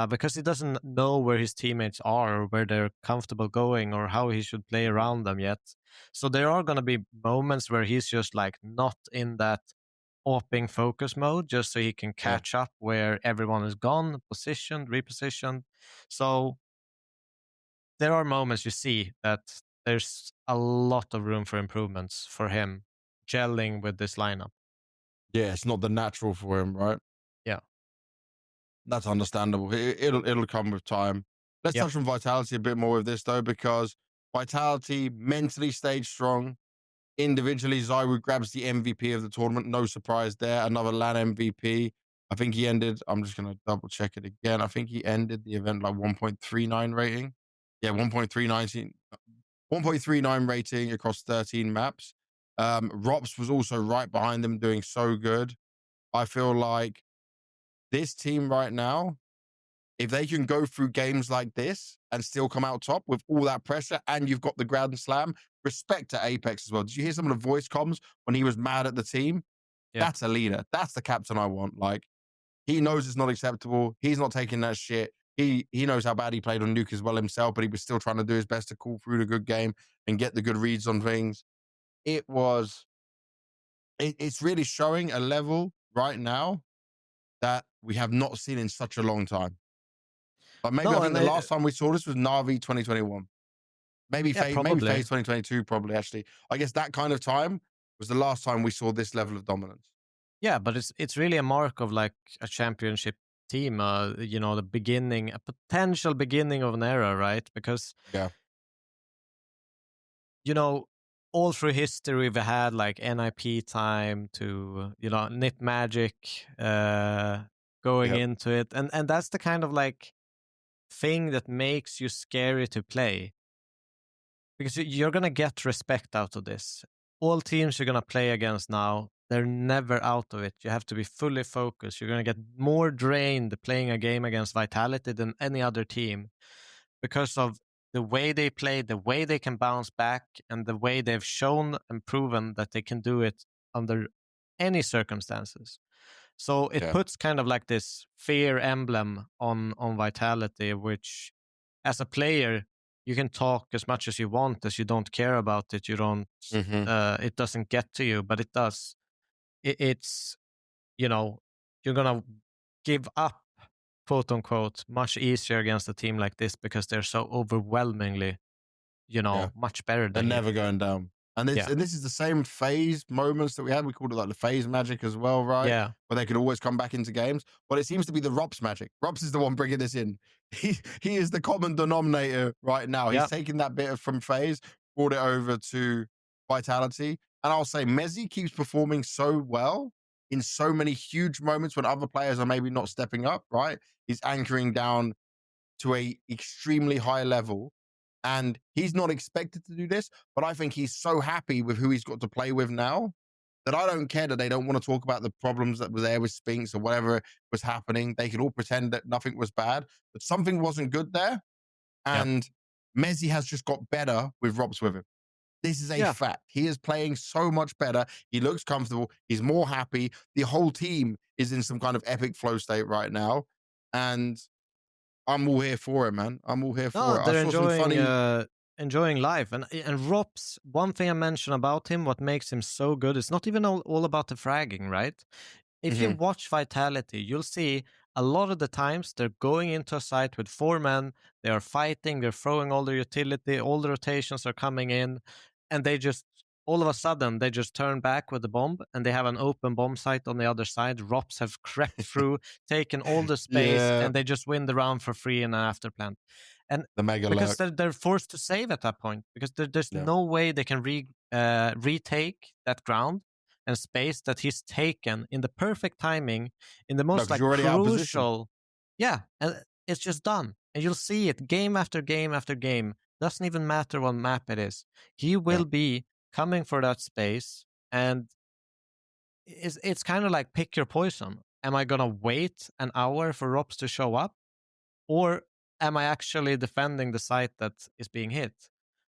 because he doesn't know where his teammates are or where they're comfortable going or how he should play around them yet. So there are going to be moments where he's just like not in that opping focus mode, just so he can yeah. catch up where everyone is gone, positioned, repositioned. So there are moments you see that there's a lot of room for improvements for him gelling with this lineup. Yeah, it's not the natural for him, right? Yeah. That's understandable. It'll come with time. Let's Yep. touch on Vitality a bit more with this though, because Vitality mentally stayed strong. Individually, Zywoo grabs the MVP of the tournament. No surprise there. Another LAN MVP. I think he ended. I'm just gonna double check it again. I think he ended the event like 1.39 rating. Yeah, 1.39 rating across 13 maps. Rops was also right behind them, doing so good. I feel like this team right now, if they can go through games like this and still come out top with all that pressure, and you've got the Grand Slam, respect to Apex as well. Did you hear some of the voice comms when he was mad at the team? Yeah. That's a leader. That's the captain I want. Like, he knows it's not acceptable. He's not taking that shit. He knows how bad he played on Nuke as well himself, but he was still trying to do his best to call through the good game and get the good reads on things. It was, it's really showing a level right now that we have not seen in such a long time. Like maybe I No, think and the last time we saw this was Navi 2021. yeah, Maybe probably. Phase 2022, probably actually. I guess that kind of time was the last time we saw this level of dominance. Yeah, but it's really a mark of like a championship team, the beginning, a potential beginning of an era, right? Because Yeah. you know, all through history we've had like NIP time to Nip Magic going Yep. into it, and that's the kind of like thing that makes you scary to play, because you're gonna get respect out of this. All teams you're gonna play against now, they're never out of it. You have to be fully focused. You're gonna get more drained playing a game against Vitality than any other team, because of the way they play, the way they can bounce back, and the way they've shown and proven that they can do it under any circumstances. So it Yeah. puts kind of like this fear emblem on Vitality, which as a player you can talk as much as you want, as you don't care about it. You don't. Hmm. It doesn't get to you, but it does. It's you know you're gonna give up, quote unquote, much easier against a team like this because they're so overwhelmingly, Yeah. much better They're than you. never going down. And Yeah. this is the same phase moments that we had. We called it like the phase magic as well, right? Yeah. Where they could always come back into games. But it seems to be the Rops magic. Rops is the one bringing this in. He is the common denominator right now. He's Yeah. taken that bit from phase, brought it over to Vitality. And I'll say Mezzi keeps performing so well in so many huge moments when other players are maybe not stepping up, right? He's anchoring down to a extremely high level. And he's not expected to do this, but I think he's so happy with who he's got to play with now that I don't care that they don't want to talk about the problems that were there with Spinks or whatever was happening. They could all pretend that nothing was bad, but something wasn't good there. Yeah. And Mezzi has just got better with Robs with him. This is a Yeah. fact. He is playing so much better. He looks comfortable. He's more happy. The whole team is in some kind of epic flow state right now. And I'm all here for it, man. I'm all here No, for it. I they're saw some enjoying funny. enjoying life. And Rops, one thing I mentioned about him, what makes him so good, it's not even all about the fragging, right? If you watch Vitality, you'll see a lot of the times they're going into a site with 4 men, they are fighting, they're throwing all their utility, all the rotations are coming in, and they just, all of a sudden, they just turn back with the bomb, and they have an open bomb site on the other side. Rops have crept through, taken all the space, Yeah, and they just win the round for free in an afterplant. And the mega because lurk. they're forced to save at that point, because there's Yeah, no way they can retake that ground and space that he's taken in the perfect timing, in the no, most because like you're already out of position. crucial. Yeah, and it's just done. And you'll see it game after game after game. Doesn't even matter what map it is. He Yeah, will be coming for that space, and it's kind of like pick your poison. Am I gonna wait an hour for Rops to show up, or am I actually defending the site that is being hit? yep.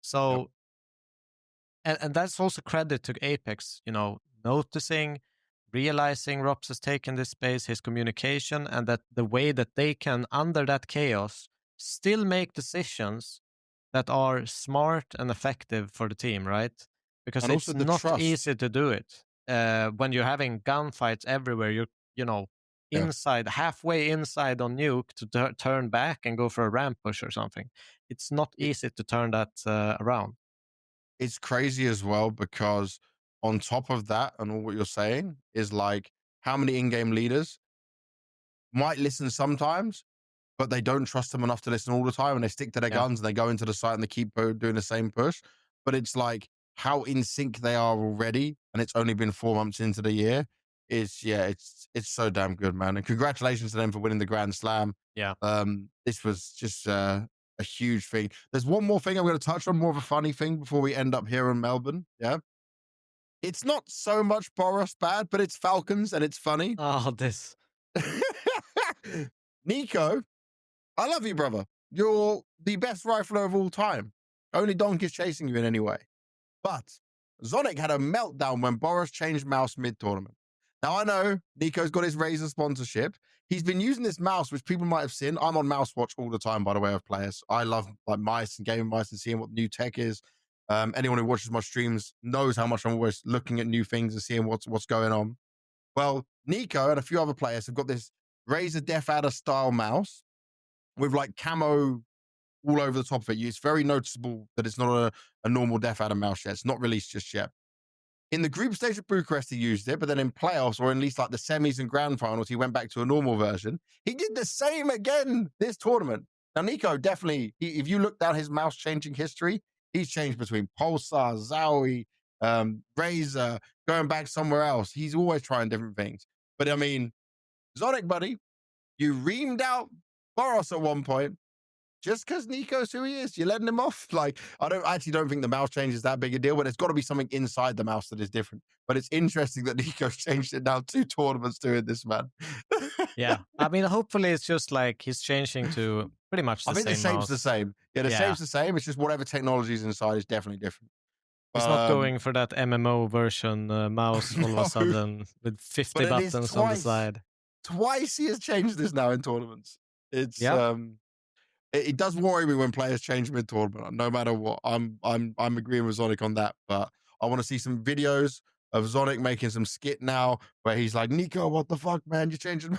So, and that's also credit to Apex, noticing, realizing Rops has taken this space, his communication, and that the way that they can, under that chaos, still make decisions that are smart and effective for the team, right? Because And also it's the not trust. easy to do it when you're having gunfights everywhere. You're Yeah, inside, halfway inside on nuke to turn back and go for a ramp push or something. It's not it, easy to turn that around. it's crazy as well because on top of that and all what you're saying is like how many in-game leaders might listen sometimes, but they don't trust them enough to listen all the time, and they stick to their Yeah. guns and they go into the site and they keep doing the same push. But it's like how in sync they are already, and it's only been 4 months into the year. It's so damn good, man. And congratulations to them for winning the Grand Slam. Yeah. This was just a huge thing. There's one more thing I'm going to touch on, more of a funny thing before we end up here in Melbourne. Yeah. It's not so much Boros bad, but it's Falcons and it's funny. Oh, this. Niko, I love you, brother. You're the best rifler of all time. Only Donk is chasing you in any way. But Zonic had a meltdown when Boris changed mouse mid-tournament. Now, I know Niko's got his Razer sponsorship. He's been using this mouse, which people might have seen. I'm on Mouse Watch all the time, by the way, of players. I love like mice and gaming mice and seeing what new tech is. Anyone who watches my streams knows how much I'm always looking at new things and seeing what's going on. Well, Niko and a few other players have got this Razer Death Adder style mouse with like camo all over the top of it. It's very noticeable that it's not a normal Death Adder mouse yet. It's not released just yet. In the group stage of Bucharest, he used it, but then in playoffs, or at least like the semis and grand finals, he went back to a normal version. He did the same again this tournament. Now, Niko definitely, if you look down his mouse changing history, he's changed between Pulsar, Zowie, Razer, going back somewhere else. He's always trying different things. But I mean, Zonic, buddy, you reamed out Boros at one point. Just because Niko's who he is, you're letting him off. Like, I don't think the mouse change is that big a deal, but there's got to be something inside the mouse that is different. But it's interesting that Niko's changed it now 2 tournaments doing this, man. Yeah. I mean, hopefully it's just like he's changing to pretty much the I think same the shape's mouse. the same. Yeah, the shape's the same. It's just whatever technology is inside is definitely different. He's not going for that MMO version mouse all of a sudden with 50 buttons on the side. Twice he has changed this now in tournaments. It's it does worry me when players change mid-tournament, no matter what. I'm agreeing with Zonic on that, but I want to see some videos of Zonic making some skit now where he's like, Niko, what the fuck, man? You're changing.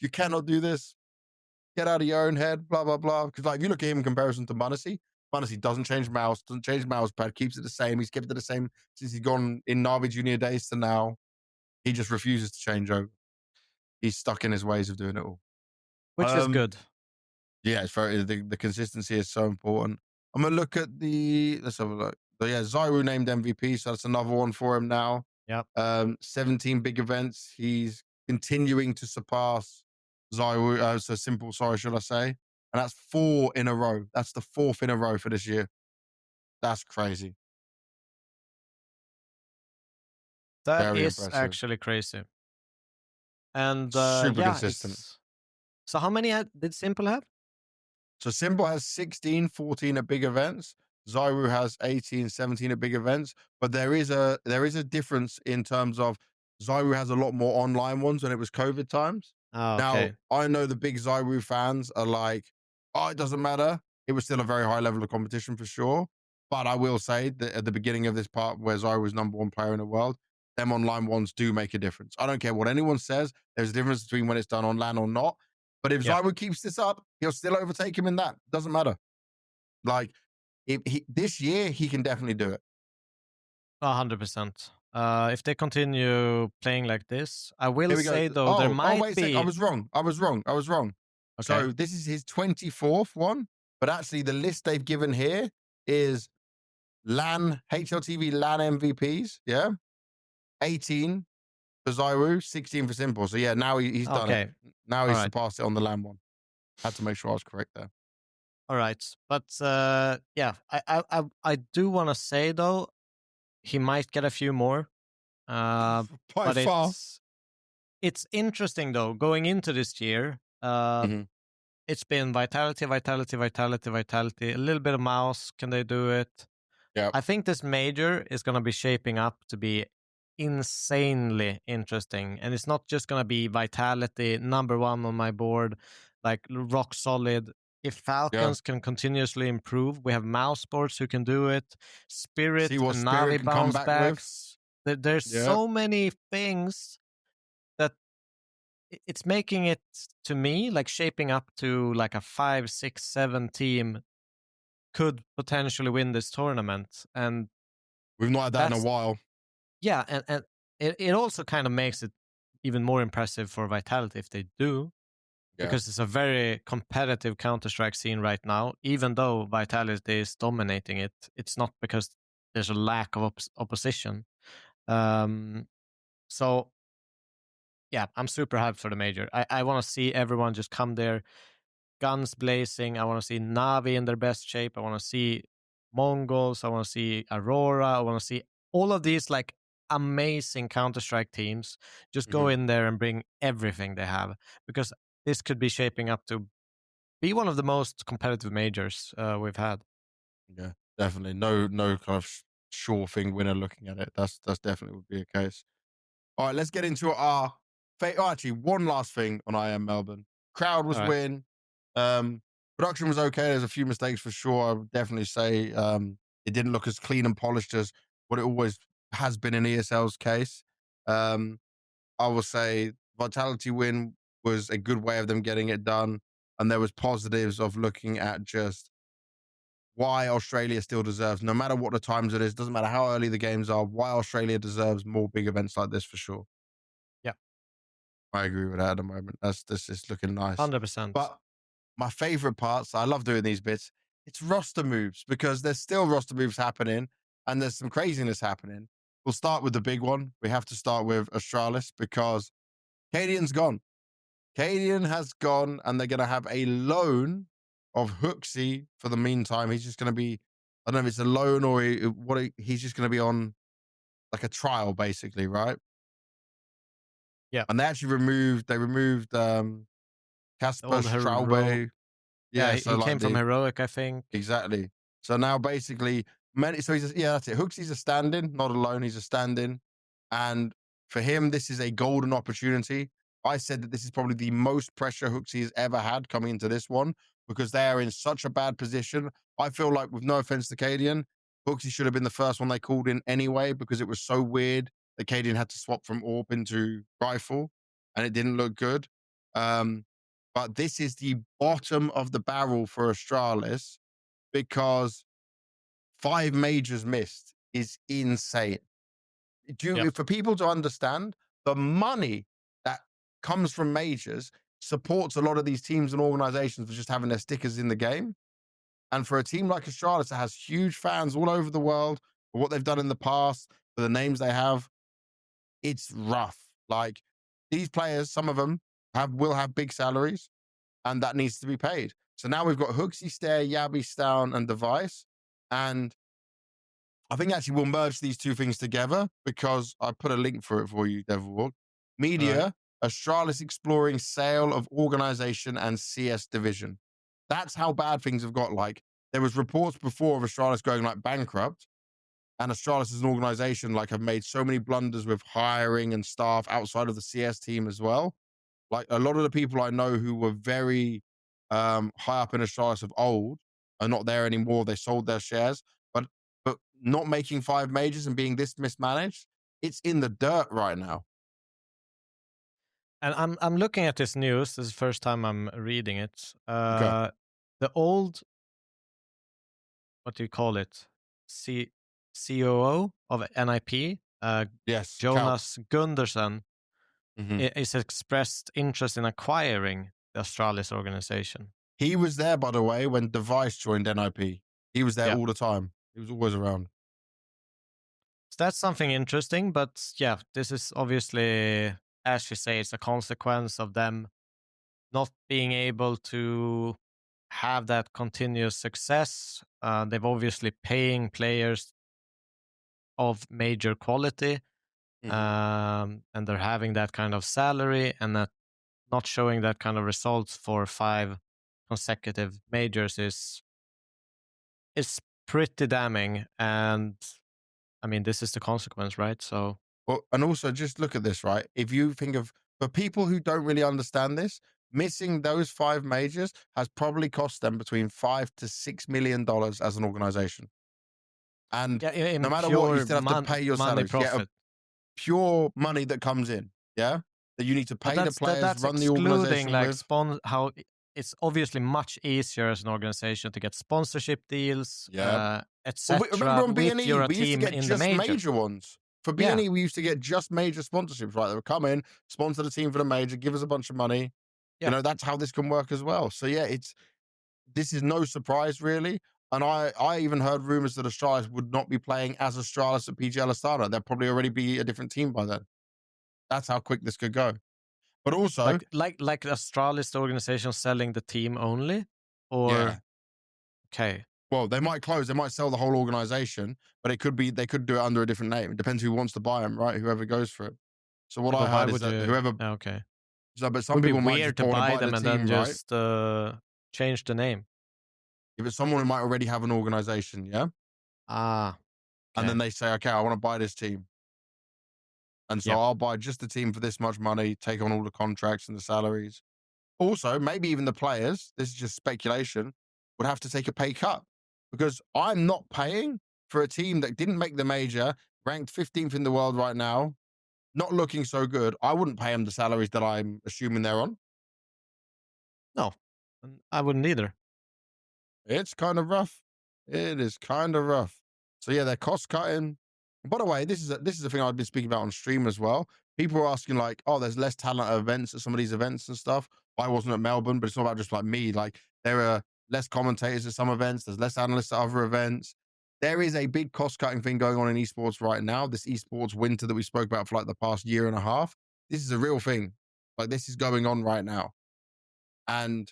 You cannot do this. Get out of your own head, blah, blah, blah. Because like, if you look at him in comparison to Munacy doesn't change mouse, doesn't change mouse pad, keeps it the same. He's kept it the same since he's gone in Navi junior days to now. He just refuses to change over. He's stuck in his ways of doing it all. Which is good. Yeah, it's very the consistency is so important. I'm gonna look at let's have a look. So yeah, Zywoo named MVP, so that's another one for him now. Yeah. 17 big events. He's continuing to surpass Zywoo. So simple, sorry, should I say? And that's 4 in a row. That's the 4th in a row for this year. That's crazy. That Very is impressive. actually crazy. And super consistent. So how many did Simple have? So Simple has 16, 14 at big events. Zywoo has 18, 17 at big events. But there is a difference in terms of Zywoo has a lot more online ones when it was COVID times. Oh, okay. Now, I know the big Zywoo fans are like, oh, it doesn't matter. it was still a very high level of competition for sure. But I will say that at the beginning of this part, where Zywoo was #1 player in the world, them online ones do make a difference. I don't care what anyone says. There's a difference between when it's done on LAN or not. But if Zywoo keeps this up, he'll still overtake him in that. Doesn't matter. Like, this year, he can definitely do it. 100%. If they continue playing like this, I will Here we say, go. though, there Oh, might wait a be... sec. I was wrong. Okay. So this is his 24th one, but actually the list they've given here is LAN, HLTV LAN MVPs, yeah? 18 for Zywoo, 16 for Simple. So yeah, now he's done it. Now he's surpassed it on the LAN one. Had to make sure I was correct there. All right. But yeah, I do want to say, though, he might get a few more. By but far. It's interesting, though, going into this year. It's been Vitality, a little bit of Mouse. Can they do it? Yeah. I think this major is going to be shaping up to be insanely interesting. And it's not just going to be Vitality, #1 on my board, like rock solid. If Falcons can continuously improve, we have Mouse Sports who can do it. Spirit See what and Spirit NAVI can come bounce back backs. There's so many things that it's making it, to me, like shaping up to like a 5, 6, 7 team could potentially win this tournament. And we've not had that in a while. Yeah, and it also kind of makes it even more impressive for Vitality if they do, because it's a very competitive Counter-Strike scene right now. Even though Vitality is dominating it, it's not because there's a lack of opposition. So, yeah, I'm super hyped for the major. I want to see everyone just come there, guns blazing. I want to see NAVI in their best shape. I want to see Mongolz. I want to see Aurora. I want to see all of these like amazing Counter-Strike teams just go in there and bring everything they have, because this could be shaping up to be one of the most competitive majors we've had. Yeah, definitely. No kind of sure thing winner looking at it. That's definitely would be a case. All right, let's get into our actually, one last thing on IM Melbourne. Crowd was win. Production was okay. There's a few mistakes for sure. I would definitely say it didn't look as clean and polished as what it always has been in ESL's case. I will say Vitality win was a good way of them getting it done. And there was positives of looking at just why Australia still deserves, no matter what the times it is, doesn't matter how early the games are, why Australia deserves more big events like this for sure. Yeah. I agree with that at the moment. This is looking nice. 100%. But my favorite parts, I love doing these bits, it's roster moves, because there's still roster moves happening and there's some craziness happening. We'll start with the big one. We have to start with Astralis, because Cadian's gone. Cadian has gone, and they're going to have a loan of Hooksy for the meantime. He's just going to be, I don't know if it's a loan or he's just going to be on like a trial, basically, right? Yeah. And they actually removed Casper Straube. Yeah, he came from Heroic, I think. Exactly. So now basically, that's it. Hooksy's a stand-in, not a loan. He's a stand-in. And for him, this is a golden opportunity. I said that this is probably the most pressure Hooksy has ever had coming into this one, because they are in such a bad position. I feel like, with no offense to Cadian, Hooksy should have been the first one they called in anyway, because it was so weird that Cadian had to swap from AWP into Rifle, and it didn't look good. But this is the bottom of the barrel for Astralis, because 5 majors missed is insane. For people to understand, the money that comes from majors supports a lot of these teams and organizations for just having their stickers in the game. And for a team like Astralis that has huge fans all over the world for what they've done in the past, for the names they have, it's rough. Like, these players, some of them will have big salaries, and that needs to be paid. So now we've got Hooksy, Stair, Yabby, Stown, and Device. And I think actually we'll merge these two things together, because I put a link for it for you, Devilwalk. Media, Astralis exploring sale of organization and CS division. That's how bad things have got. Like, there was reports before of Astralis going like bankrupt, and Astralis as an organization have made so many blunders with hiring and staff outside of the CS team as well. Like, a lot of the people I know who were very high up in Astralis of old are not there anymore. They sold their shares, but not making 5 majors and being this mismanaged, it's in the dirt right now. And I'm looking at this news. This is the first time I'm reading it. Okay. The old, what do you call it? COO of NIP, Yes, Jonas Gundersen, mm-hmm. is expressed interest in acquiring the Astralis organization. He was there, by the way, when Device joined NIP. He was there Yeah. all the time. He was always around. So that's something interesting, but yeah, this is obviously, as you say, it's a consequence of them not being able to have that continuous success. They've obviously paying players of major quality, and they're having that kind of salary, and that not showing that kind of results for 5 consecutive majors is pretty damning. And I mean, this is the consequence, right? So, well, and also just look at this, right? If you think of, for people who don't really understand this, missing those 5 majors has probably cost them between $5 to $6 million as an organization. And yeah, in no matter what, you pure still have to pay your money salaries. You get profit. pure money that comes in, yeah, that you need to pay the players, that's run the excluding organization like with. how it's obviously much easier as an organization to get sponsorship deals, Yeah. etc. Remember on with B&E, you're a we used to team get in the just major. major ones. For Yeah. B&E, we used to get just major sponsorships, right? They would come in, sponsor the team for the major, give us a bunch of money. Yeah. You know, that's how this can work as well. So yeah, this is no surprise really. And I even heard rumors that Astralis would not be playing as Astralis at PGL Astana. There'll probably already be a different team by then. That's how quick this could go. But also, like Astralis, the organization selling the team only, or yeah. Okay. Well, they might close. They might sell the whole organization, but they could do it under a different name. It depends who wants to buy them, right? Whoever goes for it. So what Yeah, I but why heard is would that you? whoever, Okay, so, but some would be people might weird just to want to buy buy the them and then team, right? just change the name. If it's someone who might already have an organization, yeah, Ah, and then okay. they say, okay, I want to buy this team, and so Yep. I'll buy just the team for this much money, take on all the contracts and the salaries. Also, maybe even the players, this is just speculation, would have to take a pay cut because I'm not paying for a team that didn't make the major, ranked 15th in the world right now, not looking so good. I wouldn't pay them the salaries that I'm assuming they're on. No, I wouldn't either. It's kind of rough. It is kind of rough. So yeah, they're cost cutting. By the way, this is a thing I've been speaking about on stream as well. People are asking like, oh, there's less talent at events at some of these events and stuff. I wasn't at Melbourne, but it's not about just like me. Like there are less commentators at some events. There's less analysts at other events. There is a big cost cutting thing going on in esports right now. This esports winter that we spoke about for like the past year and a half. This is a real thing. Like this is going on right now. And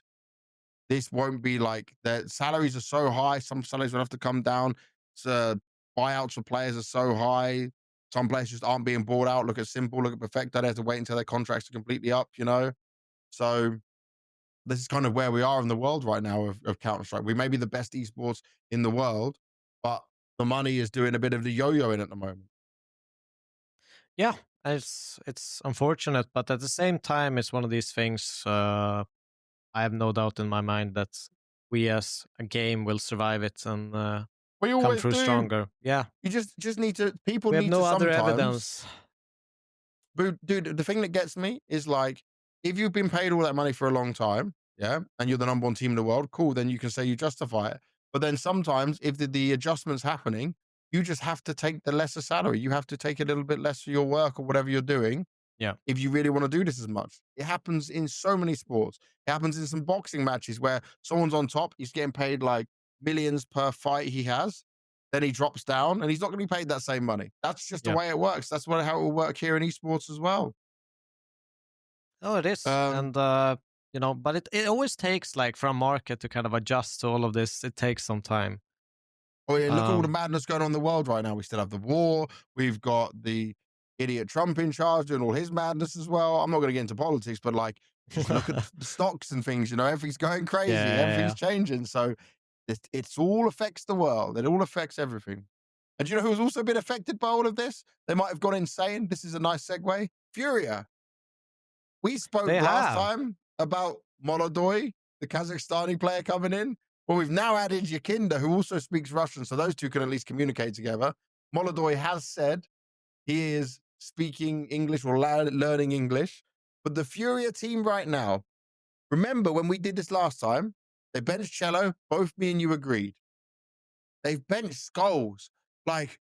this won't be like the salaries are so high. Some salaries will have to come down. So buyouts for players are so high. Some players just aren't being bought out. Look at Simple, look at Perfecto. They have to wait until their contracts are completely up, you know? So this is kind of where we are in the world right now of Counter-Strike. We may be the best esports in the world, but the money is doing a bit of the yo-yoing at the moment. Yeah, it's unfortunate, but at the same time, it's one of these things. I have no doubt in my mind that we as a game will survive it and We come always through do. stronger. Yeah, You just need to. People we have need no to other sometimes. evidence. But dude, the thing that gets me is like, if you've been paid all that money for a long time, yeah, and you're the number 1 team in the world, cool, then you can say you justify it. But then sometimes if the adjustment's happening, you just have to take the lesser salary. You have to take a little bit less for your work or whatever you're doing. Yeah. If you really want to do this as much. It happens in so many sports. It happens in some boxing matches where someone's on top, he's getting paid like millions per fight he has. Then he drops down and he's not going to be paid that same money. That's just the way it works. That's how it will work here in esports as well. Oh, it is. And, but it always takes like for a market to kind of adjust to all of this. It takes some time. Oh yeah, look at all the madness going on in the world right now. We still have the war. We've got the idiot Trump in charge doing all his madness as well. I'm not going to get into politics, but like, just look at the stocks and things. You know, everything's going crazy. Everything's changing. So it's all affects the world. It all affects everything. And do you know who's also been affected by all of this? They might have gone insane. This is a nice segue. FURIA. We spoke last time about Molodoy, the Kazakhstani player coming in. Well, we've now added Yakinda, who also speaks Russian, so those two can at least communicate together. Molodoi has said he is speaking English or learning English. But the FURIA team right now, remember when we did this last time, they benched Cello, both me and you agreed. They've benched Skulls. Like,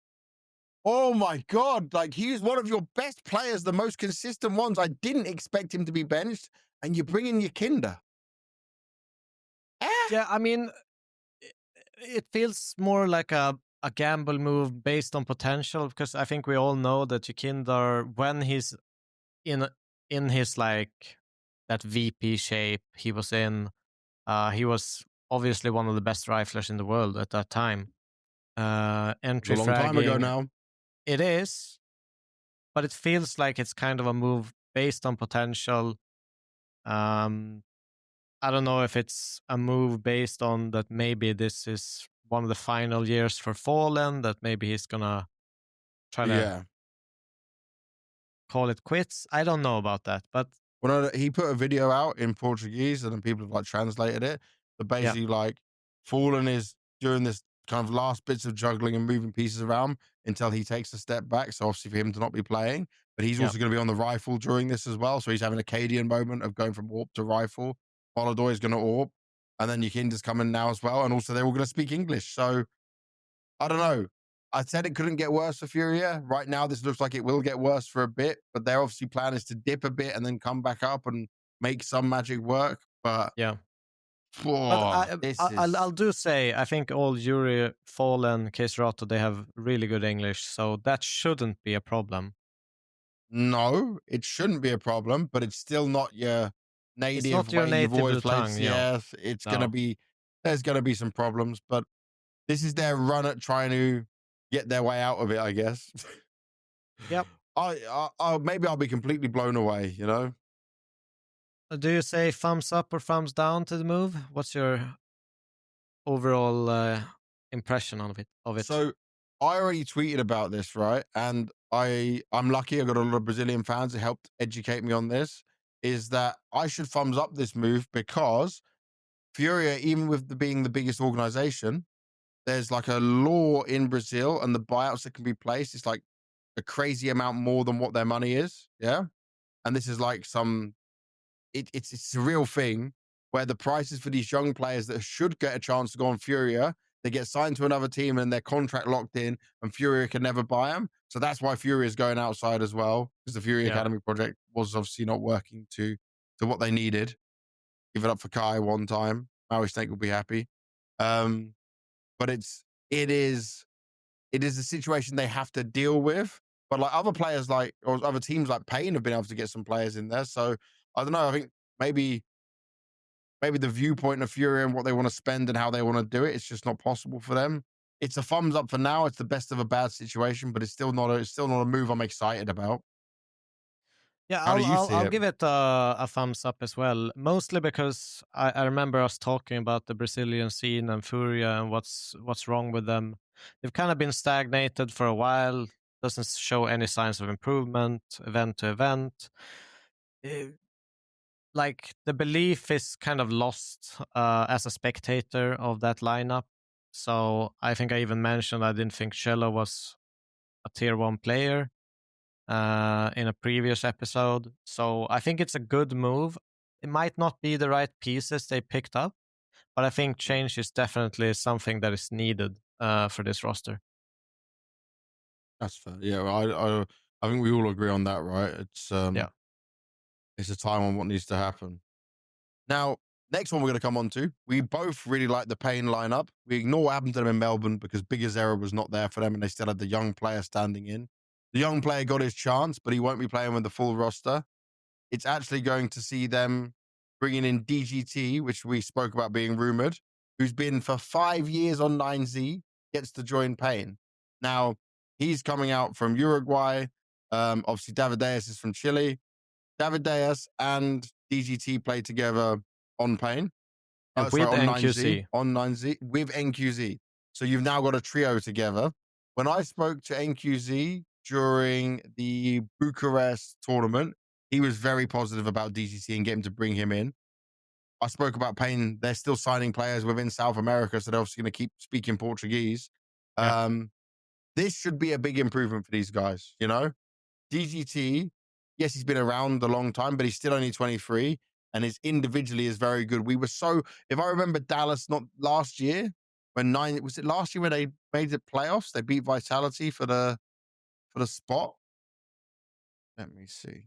oh my God, like he's one of your best players, the most consistent ones. I didn't expect him to be benched, and you bring in Yakinda. Yeah, I mean, it feels more like a gamble move based on potential, because I think we all know that Jakinder, when he's in his like that VP shape he was in, he was obviously one of the best riflers in the world at that time. It Entry was a long time ago fragging, now. it is, but it feels like it's kind of a move based on potential. I don't know if it's a move based on that maybe this is one of the final years for Fallen, that maybe he's gonna try to Yeah. call it quits. I don't know about that, but Well, no, he put a video out in Portuguese, and then people have like translated it. But yeah, basically, like Fallen is doing this kind of last bits of juggling and moving pieces around until he takes a step back. So obviously for him to not be playing, but he's yeah, also going to be on the rifle during this as well. So he's having a Cadian moment of going from AWP to rifle. Molodoi is going to AWP, and then Yakinda's coming now as well. And also they're all going to speak English. So I don't know. I said it couldn't get worse for Furia. Right now, this looks like it will get worse for a bit, but their obviously plan is to dip a bit and then come back up and make some magic work. But yeah. But this is I'll do say I think all Yuri, Fallen, Case Roto, they have really good English, so that shouldn't be a problem. no, it shouldn't be a problem, but it's still not your It's native not your way you've always native played tongue, you know. CS. It's gonna No. be there's gonna be some problems, but this is their run at trying to get their way out of it, I guess. Yep. Maybe I'll be completely blown away, you know. Do you say thumbs up or thumbs down to the move? What's your overall impression of it? So I already tweeted about this, right? And I'm lucky I got a lot of Brazilian fans that helped educate me on this. Is that I should thumbs up this move because Furia, even with being the biggest organization, there's like a law in Brazil, and the buyouts that can be placed is like a crazy amount more than what their money is. Yeah. And this is like it's a real thing where the prices for these young players that should get a chance to go on Furia, they get signed to another team and their contract locked in, and Furia can never buy them. So that's why Furia is going outside as well, because the Furia Yeah. Academy project was obviously not working to what they needed. Give it up for Kai one time. Maui Snake will be happy. But it is a situation they have to deal with. But like other players, like or other teams like Pain have been able to get some players in there. So I don't know. I think maybe the viewpoint of Fury and what they want to spend and how they want to do it, it's just not possible for them. It's a thumbs up for now. It's the best of a bad situation, but it's still not a move I'm excited about. Yeah, How do I'll you I'll, see I'll it? give it a thumbs up as well. Mostly because I remember us talking about the Brazilian scene and Furia and what's wrong with them. They've kind of been stagnated for a while. Doesn't show any signs of improvement, event to event. Eh, like the belief is kind of lost as a spectator of that lineup. So I think I even mentioned I didn't think Cello was a tier 1 player in a previous episode. So I think it's a good move. It might not be the right pieces they picked up, but I think change is definitely something that is needed for this roster. That's fair. Yeah, I think we all agree on that, right? Yeah. It's a time on what needs to happen. Now, next one we're going to come on to, we both really like the Pain lineup. We ignore what happened to them in Melbourne because Big Azera was not there for them and they still had the young player standing in. The young player got his chance, but he won't be playing with the full roster. It's actually going to see them bringing in DGT, which we spoke about being rumored, who's been for 5 years on 9Z, gets to join Pain. Now, he's coming out from Uruguay. Obviously, Davideus is from Chile. Davideus and DGT play together on Pain. With On NQZ. 9Z. On 9Z with NQZ. So you've now got a trio together. When I spoke to NQZ during the Bucharest tournament, he was very positive about DGT and getting to bring him in. I spoke about Payne. They're still signing players within South America, so they're obviously going to keep speaking Portuguese. Yeah. This should be a big improvement for these guys, you know? DGT, yes, he's been around a long time, but he's still only 23, and his individually is very good. We were so, if I remember Dallas, not last year, was it last year when they made the playoffs? They beat Vitality for the spot. Let me see.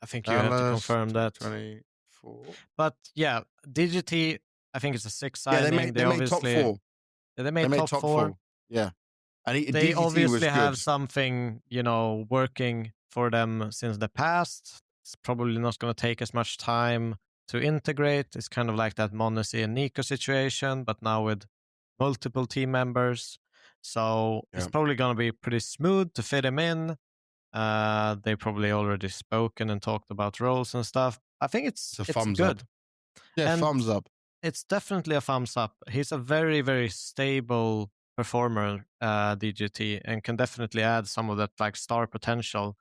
I think you have to Dallas confirm that. 24. But yeah, DGT, I think it's a 6 Yeah, signing. they made top 4. They made top four. Yeah. And They DGT was obviously good. have something, working for them since the past. It's probably not going to take as much time to integrate. It's kind of like that Monacy and Niko situation, but now with multiple team members. So it's Yeah. probably going to be pretty smooth to fit him in. They probably already spoken and talked about roles and stuff. I think it's a thumbs good. up. Yeah, And thumbs up. It's definitely a thumbs up. He's a very, very stable performer, DGT, and can definitely add some of that like star potential.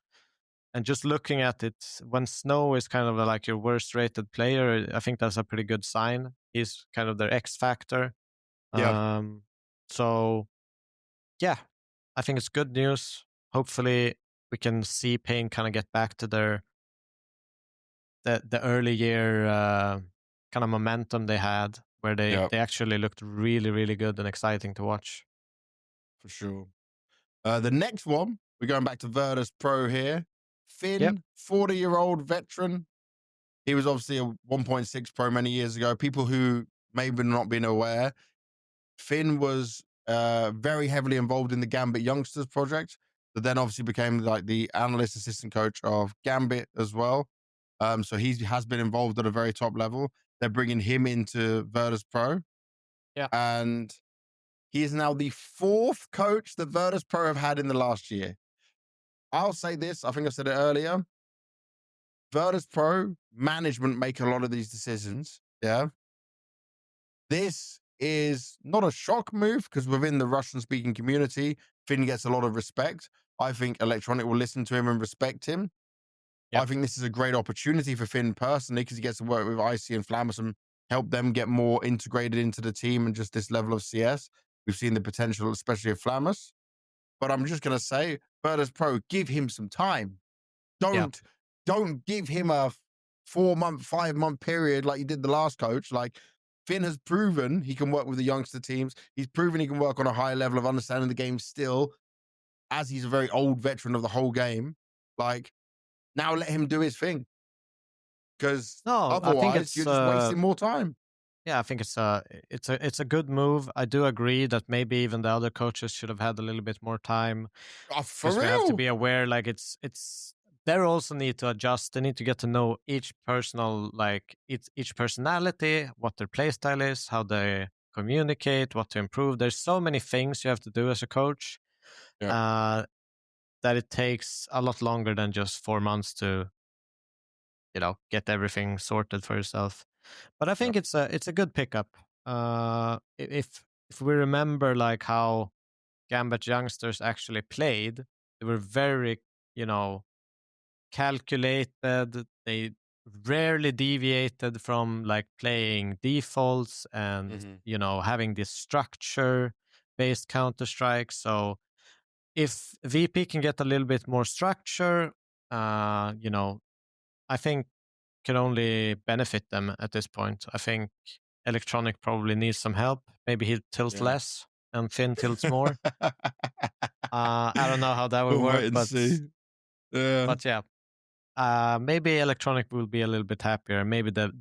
And just looking at it, when Snow is kind of like your worst rated player, I think that's a pretty good sign. He's kind of their X factor. Yeah. So yeah, I think it's good news. Hopefully we can see Payne kind of get back to the early year kind of momentum they had, where they actually looked really, really good and exciting to watch. For sure. The next one, we're going back to Virtus.pro here. Finn, 40-year-old veteran. He was obviously a 1.6 pro many years ago. People who maybe not been aware, Finn was very heavily involved in the Gambit Youngsters project, but then obviously became like the analyst assistant coach of Gambit as well. So he has been involved at a very top level. They're bringing him into Virtus.pro. Yeah. And he is now the 4th coach that Virtus.pro have had in the last year. I'll say this, I think I said it earlier. Virtus.pro management make a lot of these decisions. Yeah. This is not a shock move because within the Russian-speaking community, Finn gets a lot of respect. I think Electronic will listen to him and respect him. I think this is a great opportunity for Finn personally because he gets to work with Icy and Flammus and help them get more integrated into the team and just this level of CS. We've seen the potential, especially of Flammus. But I'm just going to say, Virtus.pro, give him some time. Don't give him a 4-month, 5-month period like you did the last coach. Like, Finn has proven he can work with the youngster teams. He's proven he can work on a high level of understanding the game still, as he's a very old veteran of the whole game. Like, now let him do his thing. Because otherwise, you're just wasting more time. Yeah, I think it's a good move. I do agree that maybe even the other coaches should have had a little bit more time. For real? We have to be aware, like it's they also need to adjust. They need to get to know each each personality, what their playstyle is, how they communicate, what to improve. There's so many things you have to do as a coach that it takes a lot longer than just 4 months to get everything sorted for yourself. But I think it's a good pickup. If we remember like how Gambit youngsters actually played, they were very calculated. They rarely deviated from like playing defaults and having this structure based Counter Strike. So if VP can get a little bit more structure, I think can only benefit them at this point. I think Electronic probably needs some help. Maybe he tilts less and Finn tilts more. I don't know how that would work, but see. But yeah, maybe Electronic will be a little bit happier. Maybe the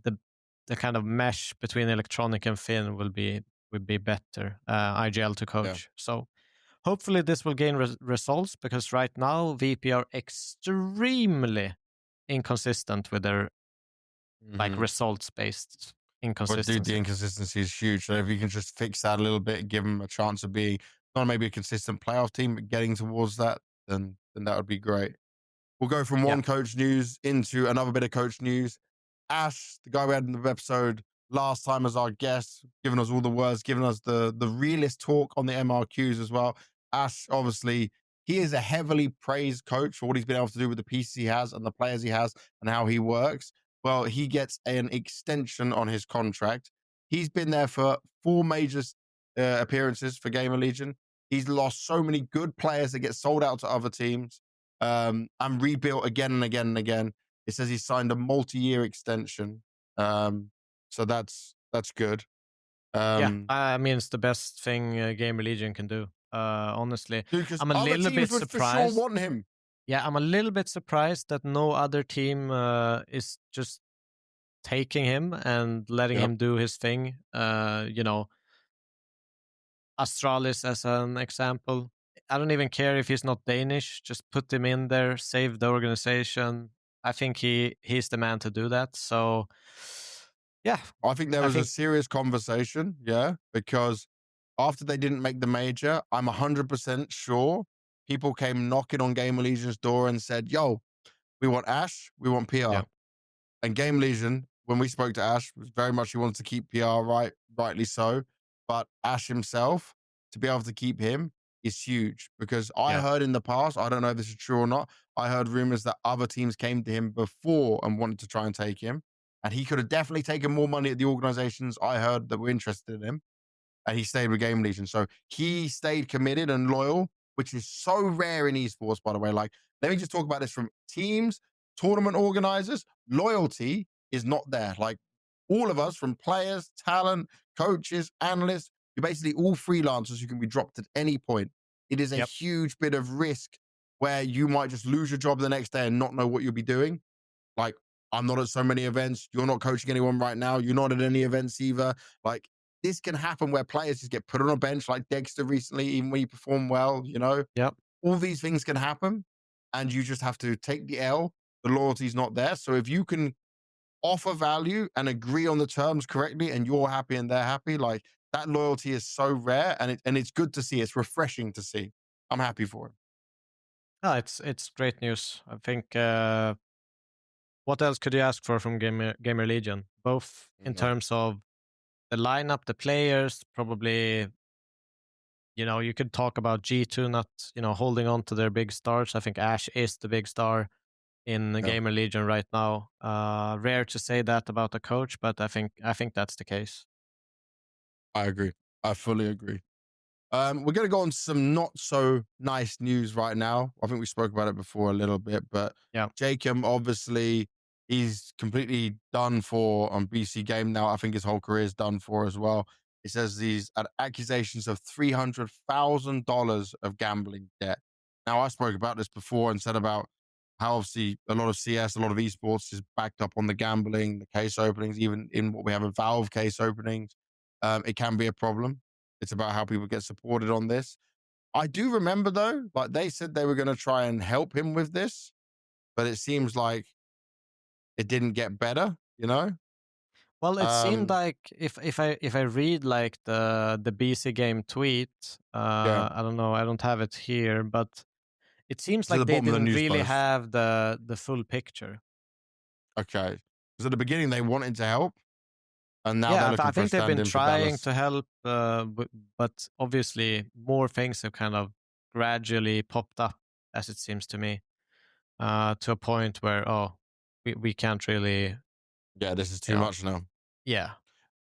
kind of mesh between Electronic and Finn will be better. IGL to coach. So hopefully this will gain results because right now VP are extremely inconsistent with their like results based inconsistency. But dude, the inconsistency is huge. So if you can just fix that a little bit, give them a chance of being not maybe a consistent playoff team, but getting towards that, then that would be great. We'll go from one coach news into another bit of coach news. Ash, the guy we had in the episode last time as our guest, giving us all the words, giving us the realist talk on the MRQs as well. Ash, obviously, he is a heavily praised coach for what he's been able to do with the pieces he has and the players he has and how he works. Well, he gets an extension on his contract. He's been there for 4 major appearances for Gamer Legion. He's lost so many good players that get sold out to other teams, and rebuilt again and again and again. It says he signed a multi-year extension, so that's good. Yeah, I mean it's the best thing Gamer Legion can do. Honestly, Dude, because I'm a other little bit teams would for sure surprised. want him. Yeah, I'm a little bit surprised that no other team is just taking him and letting Yep. him do his thing. You know, Astralis as an example. I don't even care if he's not Danish. Just put him in there, save the organization. I think he's the man to do that. So, yeah, I think there I was a think serious conversation, yeah, because after they didn't make the major, I'm 100% sure people came knocking on Game Legion's door and said, yo, we want Ash, we want yeah, PR. And Game Legion, when we spoke to Ash, was very much he wants to keep PR, rightly so. But Ash himself, to be able to keep him is huge, because I yeah, heard in the past, I don't know if this is true or not, I heard rumors that other teams came to him before and wanted to try and take him. And he could have definitely taken more money at the organizations I heard that were interested in him. And he stayed with Game Legion. So he stayed committed and loyal, which is so rare in esports, by the way. Like, let me just talk about this from teams, tournament organizers. Loyalty is not there. Like, all of us, from players, talent, coaches, analysts, you're basically all freelancers who can be dropped at any point. It is a yep, huge bit of risk where you might just lose your job the next day and not know what you'll be doing. Like, I'm not at so many events. You're not coaching anyone right now. You're not at any events either. Like, this can happen where players just get put on a bench, like Dexter recently, even when you perform well, you know? yep. All these things can happen, and you just have to take the L. The loyalty's not there. So if you can offer value and agree on the terms correctly and you're happy and they're happy, like, that loyalty is so rare, and it's good to see. It's refreshing to see. I'm happy for him. No, it's great news. I think. What else could you ask for from Gamer Legion? Both in No, terms of the lineup, the players, probably. You know, you could talk about G2 not, holding on to their big stars. I think Ash is the big star in the yeah, Gamer Legion right now. Rare to say that about a coach, but I think that's the case. I agree. I fully agree. We're going to go on some not so nice news right now. I think we spoke about it before a little bit, but Yeah. Jakem, obviously, he's completely done for on BC.GAME now. I think his whole career is done for as well. It says these accusations of $300,000 of gambling debt. Now, I spoke about this before and said about how obviously a lot of CS, a lot of esports is backed up on the gambling, the case openings, even in what we have in Valve case openings. It can be a problem. It's about how people get supported on this. I do remember though, like they said they were going to try and help him with this, but it seems like it didn't get better, you know? Well, it seemed Um, like if I read like the BC.GAME tweet, yeah, I don't know, I don't have it here, but it seems it's at like the they bottom of the didn't news really post. have the full picture. Okay. Because at the beginning they wanted to help, and now they're Yeah, I looking for a think they've stand been in for trying Dallas. to help, but obviously more things have kind of gradually popped up, as it seems to me, to a point where we can't really, Yeah, this is you too know, much now. yeah,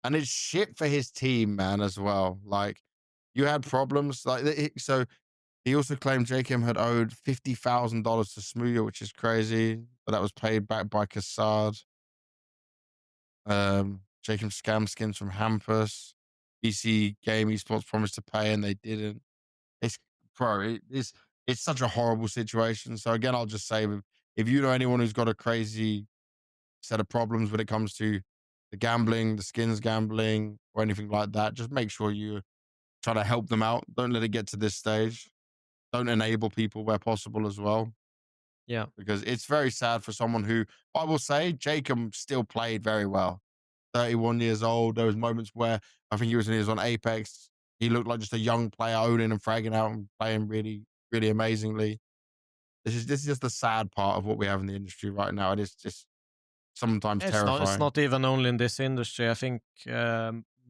And it's shit for his team, man, as well. Like, you had problems. Like, so he also claimed Jakem had owed $50,000 to Smooya, which is crazy, but that was paid back by Kassad. Jakem scam skins from Hampus. BC.GAME Esports promised to pay and they didn't. It's it's such a horrible situation. So again, I'll just say, if you know anyone who's got a crazy set of problems when it comes to the gambling, the skins gambling, or anything like that, just make sure you try to help them out. Don't let it get to this stage. Don't enable people where possible as well, yeah. because it's very sad for someone who, I will say, Jacob still played very well. 31 years old. There was moments where I think he was on Apex. He looked like just a young player owning and fragging out and playing really, really amazingly. This is just the sad part of what we have in the industry right now. It is just sometimes It's terrifying. not even only in this industry. I think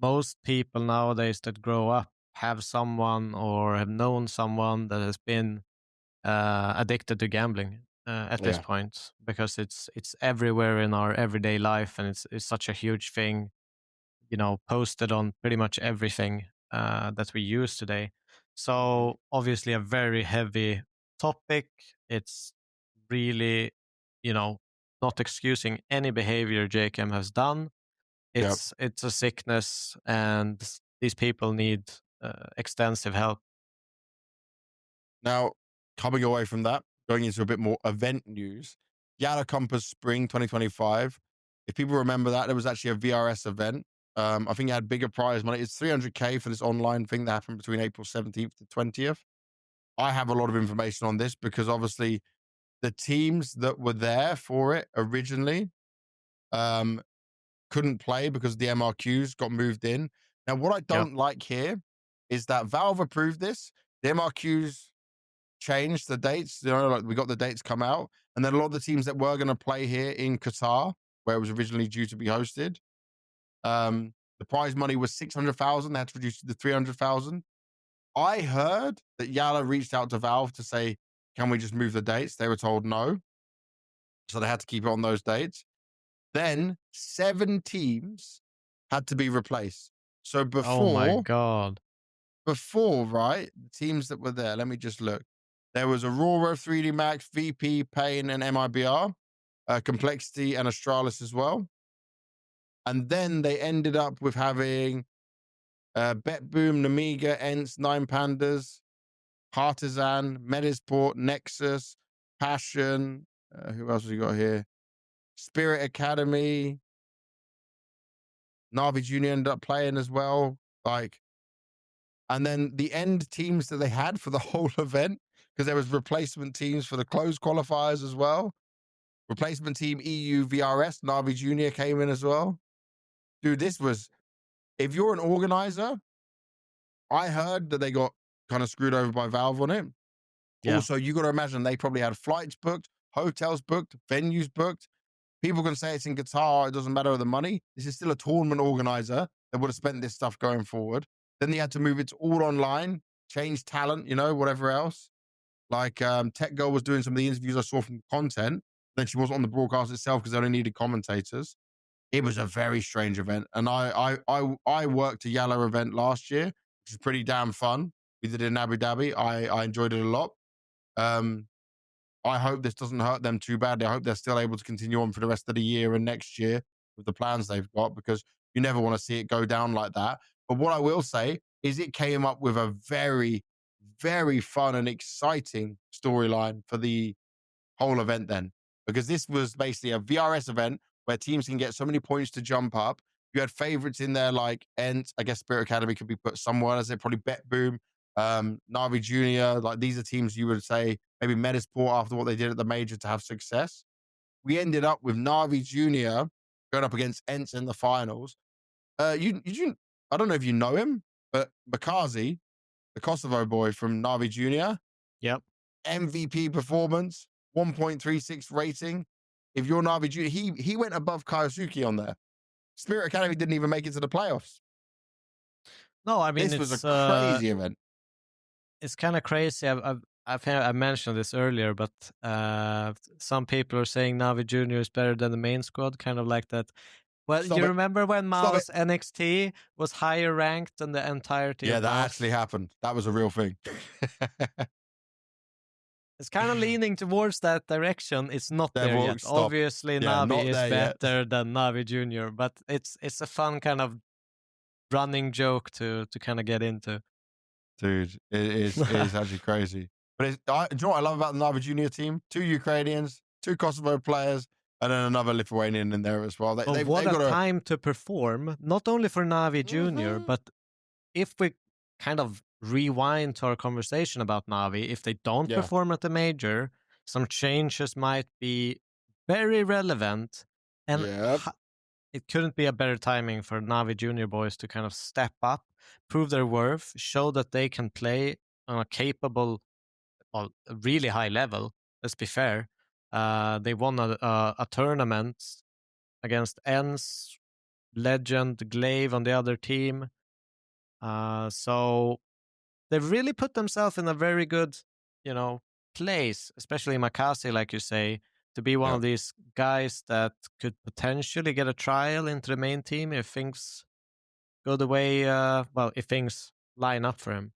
most people nowadays that grow up have someone or have known someone that has been addicted to gambling. at this point, because it's everywhere in our everyday life, and it's such a huge thing, posted on pretty much everything that we use today. So obviously a very heavy topic. It's really, not excusing any behavior Jakem has done. Yep. It's a sickness, and these people need extensive help. Now, coming away from that, going into a bit more event news, YallaCompass Spring 2025. If people remember that, there was actually a VRS event. I think it had bigger prize money. It's 300K for this online thing that happened between April 17th to 20th. I have a lot of information on this because obviously the teams that were there for it originally couldn't play because the MRQs got moved in. Now, what I don't like here is that Valve approved this. The MRQs changed the dates. Like we got the dates come out, and then a lot of the teams that were going to play here in Qatar, where it was originally due to be hosted, the prize money was 600,000. They had to reduce it to 300,000. I heard that Yalla reached out to Valve to say, "Can we just move the dates?" They were told no, so they had to keep it on those dates. Then 7 teams had to be replaced. So Oh my god. before, right, the teams that were there, let me just look. There was Aurora, 3D Max, VP, Pain, and MIBR, Complexity, and Astralis as well. And then they ended up with having BetBoom, Namiga, Ents, Nine Pandas, Partisan, Medisport, Nexus, Passion. Who else have we got here? Spirit Academy. Navi Junior ended up playing as well. And then the end teams that they had for the whole event, because there was replacement teams for the closed qualifiers as well. Replacement team EU VRS, Navi Junior came in as well. Dude, this was, if you're an organizer, I heard that they got kind of screwed over by Valve on it. Yeah. Also, you got to imagine they probably had flights booked, hotels booked, venues booked. People can say it's in Qatar, it doesn't matter the money. This is still a tournament organizer that would have spent this stuff going forward. Then they had to move it to all online, change talent, whatever else. Like Tech Girl was doing some of the interviews I saw from content. Then she wasn't on the broadcast itself because they only needed commentators. It was a very strange event. And I worked a Yalla event last year, which was pretty damn fun. We did it in Abu Dhabi. I enjoyed it a lot. I hope this doesn't hurt them too badly. I hope they're still able to continue on for the rest of the year and next year with the plans they've got, because you never want to see it go down like that. But what I will say is it came up with a very, very fun and exciting storyline for the whole event then, because this was basically a VRS event where teams can get so many points to jump up. You had favorites in there like Ent, I guess Spirit Academy could be put somewhere, as it probably Bet Boom, Navi Junior. Like these are teams you would say maybe Medisport after what they did at the major to have success. We ended up with Navi Junior going up against Ents in the finals. I don't know if you know him, but Bakazi, the Kosovo boy from Navi Junior. Yep. MVP performance, 1.36 rating. If you're Navi Junior, he went above Kaiosuke on there. Spirit Academy didn't even make it to the playoffs. No, I mean, this was a crazy event. It's kind of crazy. I mentioned this earlier, but some people are saying Navi Junior is better than the main squad, kind of like that. Well, Stop you it. remember when Mao's NXT was higher ranked than the entirety of that Mao? actually happened. That was a real thing. It's kind of leaning towards that direction. It's not there yet. Stop. Obviously, Navi is better than Navi Junior, but it's a fun kind of running joke to kind of get into. Dude, it is actually crazy. But do you know what I love about the Navi Junior team? 2 Ukrainians, 2 Kosovo players, and then another Lithuanian in there as well. What a time to perform, not only for Navi Junior, but if we kind of rewind to our conversation about Navi, if they don't perform at the major, some changes might be very relevant. And it couldn't be a better timing for Navi Junior boys to kind of step up, prove their worth, show that they can play on a capable, well, really high level. Let's be fair. They won a tournament against Ens, Legend, Glaive on the other team. So they really put themselves in a very good, place, especially Makasi, like you say, to be one Yeah. of these guys that could potentially get a trial into the main team if things go the way, if things line up for him.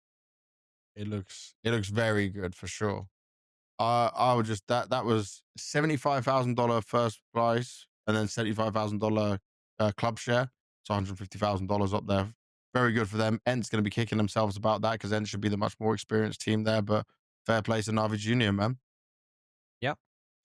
It looks very good for sure. I would just that was $75,000 first prize and then $75,000 club share. So $150,000 up there. Very good for them. Ent's going to be kicking themselves about that because Ent should be the much more experienced team there. But fair play to NAVI Junior, man. Yep.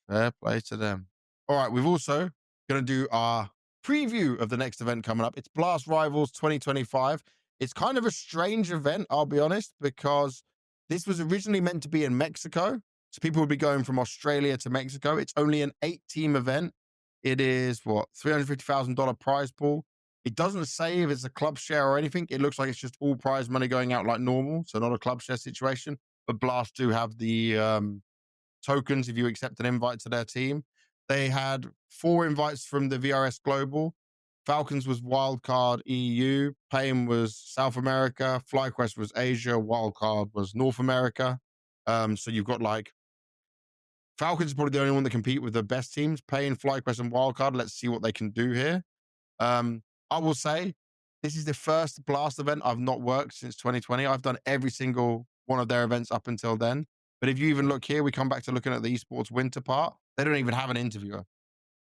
Fair play to them. All right, we've also going to do our preview of the next event coming up. It's Blast Rivals 2025. It's kind of a strange event, I'll be honest, because this was originally meant to be in Mexico. So people would be going from Australia to Mexico. It's only an 8-team event. It is $350,000 prize pool. It doesn't say if it's a club share or anything. It looks like it's just all prize money going out like normal. So not a club share situation. But Blast do have the tokens if you accept an invite to their team. They had 4 invites from the VRS Global. Falcons was wildcard EU. Pain was South America. FlyQuest was Asia. Wildcard was North America. So you've got like Falcons is probably the only one that compete with the best teams. Pain, FlyQuest, and Wildcard. Let's see what they can do here. I will say this is the first Blast event I've not worked since 2020. I've done every single one of their events up until then. But if you even look here, we come back to looking at the esports winter part. They don't even have an interviewer.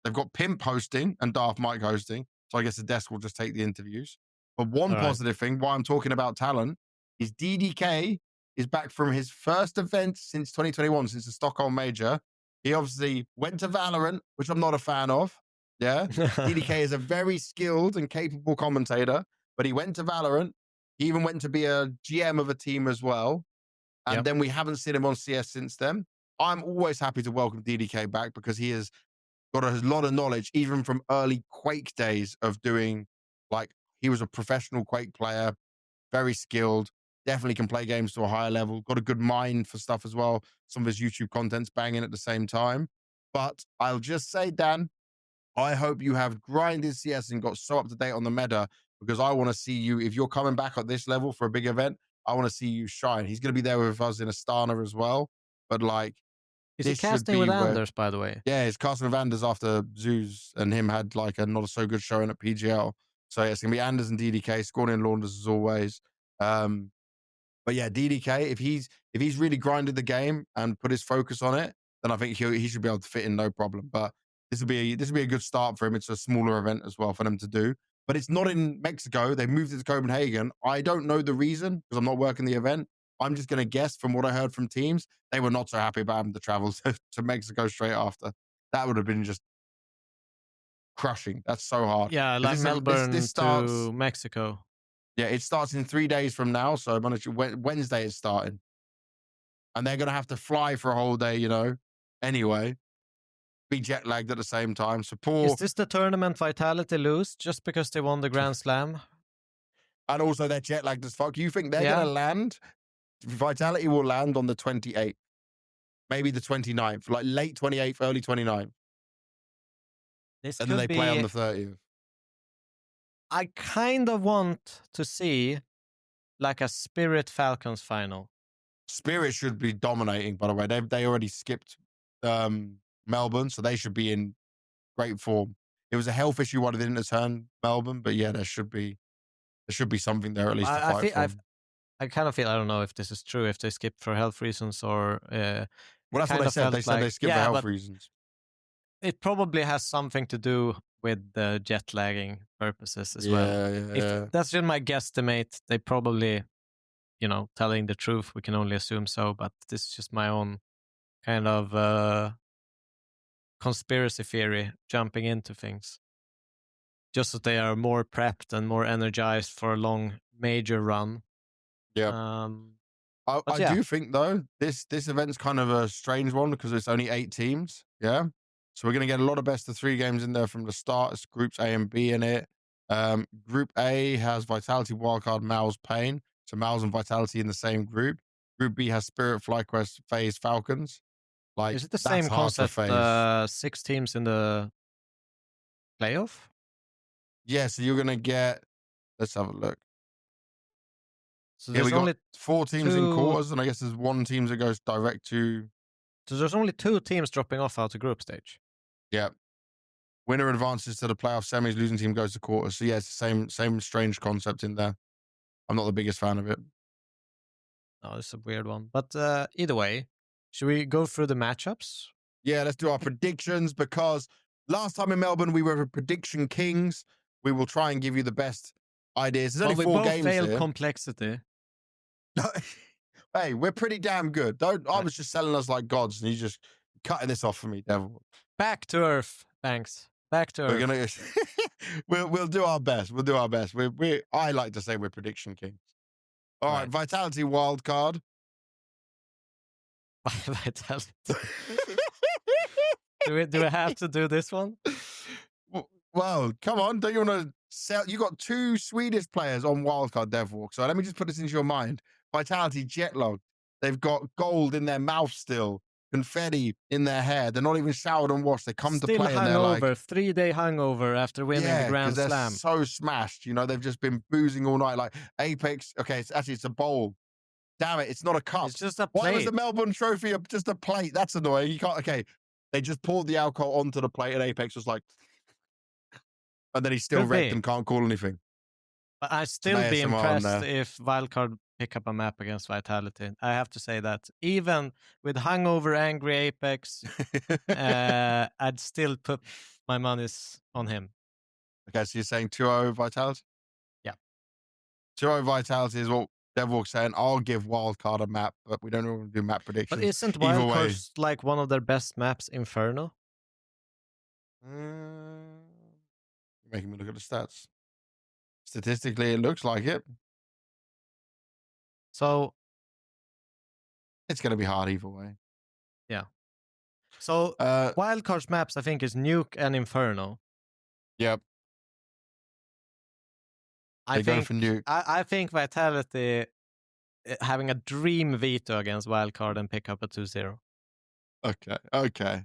They've got Pimp hosting and Daft Mike hosting. So I guess the desk will just take the interviews. But one positive thing, why I'm talking about talent, is DDK is back from his first event since 2021, since the Stockholm Major. He obviously went to Valorant, which I'm not a fan of. Yeah. DDK is a very skilled and capable commentator, but he went to Valorant. He even went to be a GM of a team as well. And then we haven't seen him on CS since then. I'm always happy to welcome DDK back because he has got a lot of knowledge, even from early Quake days of doing, like, he was a professional Quake player, very skilled, definitely can play games to a higher level, got a good mind for stuff as well. Some of his YouTube content's banging at the same time. But I'll just say, Dan, I hope you have grinded CS and got so up to date on the meta because I want to see you, if you're coming back at this level for a big event, I want to see you shine. He's going to be there with us in Astana as well. But like, is he casting with Anders, by the way? Yeah, he's casting with Anders after Zeus and him had like a not so good showing at PGL. So yeah, it's going to be Anders and DDK, scoring in Launders as always. But yeah, DDK, if he's really grinded the game and put his focus on it, then I think he should be able to fit in no problem. But this will be a good start for him. It's a smaller event as well for them to do. But it's not in Mexico. They moved it to Copenhagen. I don't know the reason because I'm not working the event. I'm just going to guess from what I heard from teams. They were not so happy about having to travel to Mexico straight after. That would have been just crushing. That's so hard. Yeah, like Melbourne this starts, to Mexico. Yeah, it starts in 3 days from now. So Wednesday is starting. And they're going to have to fly for a whole day, anyway. Be jet lagged at the same time. So Is this the tournament Vitality lose just because they won the Grand Slam? And also they're jet lagged as fuck. You think they're going to land? Vitality will land on the 28th. Maybe the 29th. Like late 28th, early 29th. And then they play on the 30th. I kind of want to see like a Spirit Falcons final. Spirit should be dominating, by the way. They already skipped Melbourne, so they should be in great form. It was a health issue why they didn't return Melbourne, but yeah, there should be something there at least to fight for. I kind of feel, I don't know if this is true, if they skipped for health reasons or... well, that's what they said. They said they skipped for health reasons. It probably has something to do with the jet lagging purposes as well. If that's just my guesstimate, they probably, telling the truth. We can only assume so, but this is just my own kind of conspiracy theory jumping into things. Just so they are more prepped and more energized for a long major run. Yeah. I do think though, this event's kind of a strange one because it's only 8 teams. Yeah. So we're going to get a lot of best of 3 games in there from the start. It's groups A and B in it. Group A has Vitality, Wildcard, Mals, Pain. So Mals and Vitality in the same group. Group B has Spirit, FlyQuest, FaZe, Falcons. Like, is it the same concept? 6 teams in the playoff? Yeah, so you're going to get... Let's have a look. So there's only 4 teams in quarters, and I guess there's 1 team that goes direct to So there's only 2 teams dropping off out of group stage. Yeah. Winner advances to the playoff semis, losing team goes to quarters. So yeah, it's the same strange concept in there. I'm not the biggest fan of it. No, it's a weird one. But either way, should we go through the matchups? Yeah, let's do our predictions, because last time in Melbourne we were prediction kings. We will try and give you the best ideas. There's only 4 games failed here. complexity. Hey, we're pretty damn good. I was just selling us like gods, and you just cutting this off for me, Devil. Back to earth. Thanks. Back to earth. We're gonna we'll do our best. We'll do our best. I like to say we're prediction kings. All right, Vitality wild card. Vitality. do we have to do this one? Well, come on. Don't you want to sell? You got 2 Swedish players on wildcard Devilwalk. So let me just put this into your mind. Vitality jetlogged. They've got gold in their mouth still, confetti in their hair. They're not even showered and washed. They come still to play and they're like 3-day hangover after winning the Grand Slam. They're so smashed. You know, they've just been boozing all night. Like Apex. Okay, it's a bowl. Damn it, it's not a cup. It's just a plate. Why was the Melbourne trophy just a plate? That's annoying. You can't. Okay, they just poured the alcohol onto the plate, and Apex was like, and then he's still wrecked and can't call anything. But I'd still be impressed if Wildcard pick up a map against Vitality. I have to say that. Even with hungover, angry Apex, I'd still put my monies on him. Okay, so you're saying 2-0 Vitality? Yeah. 2-0 Vitality is what Devilwalk's saying. I'll give Wildcard a map, but we don't want to do map predictions. But isn't Wildcard like one of their best maps, Inferno? You're making me look at the stats. Statistically, it looks like it. So it's going to be hard either way. Yeah. So Wildcard's maps, I think, is Nuke and Inferno. Yep. I think Vitality having a dream veto against Wildcard and pick up a 2-0. Okay.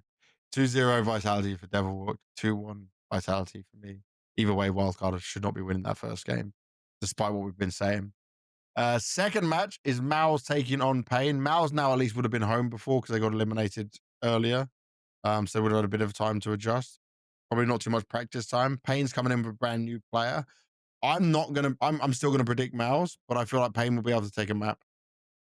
2-0 Vitality for Devilwalk, 2-1 Vitality for me. Either way, Wildcard should not be winning that first game, despite what we've been saying. Second match is Mongolz taking on Pain. Mongolz now at least would have been home before because they got eliminated earlier. So they would have had a bit of time to adjust. Probably not too much practice time. Pain's coming in with a brand new player. I'm still gonna predict Mongolz, but I feel like Pain will be able to take a map.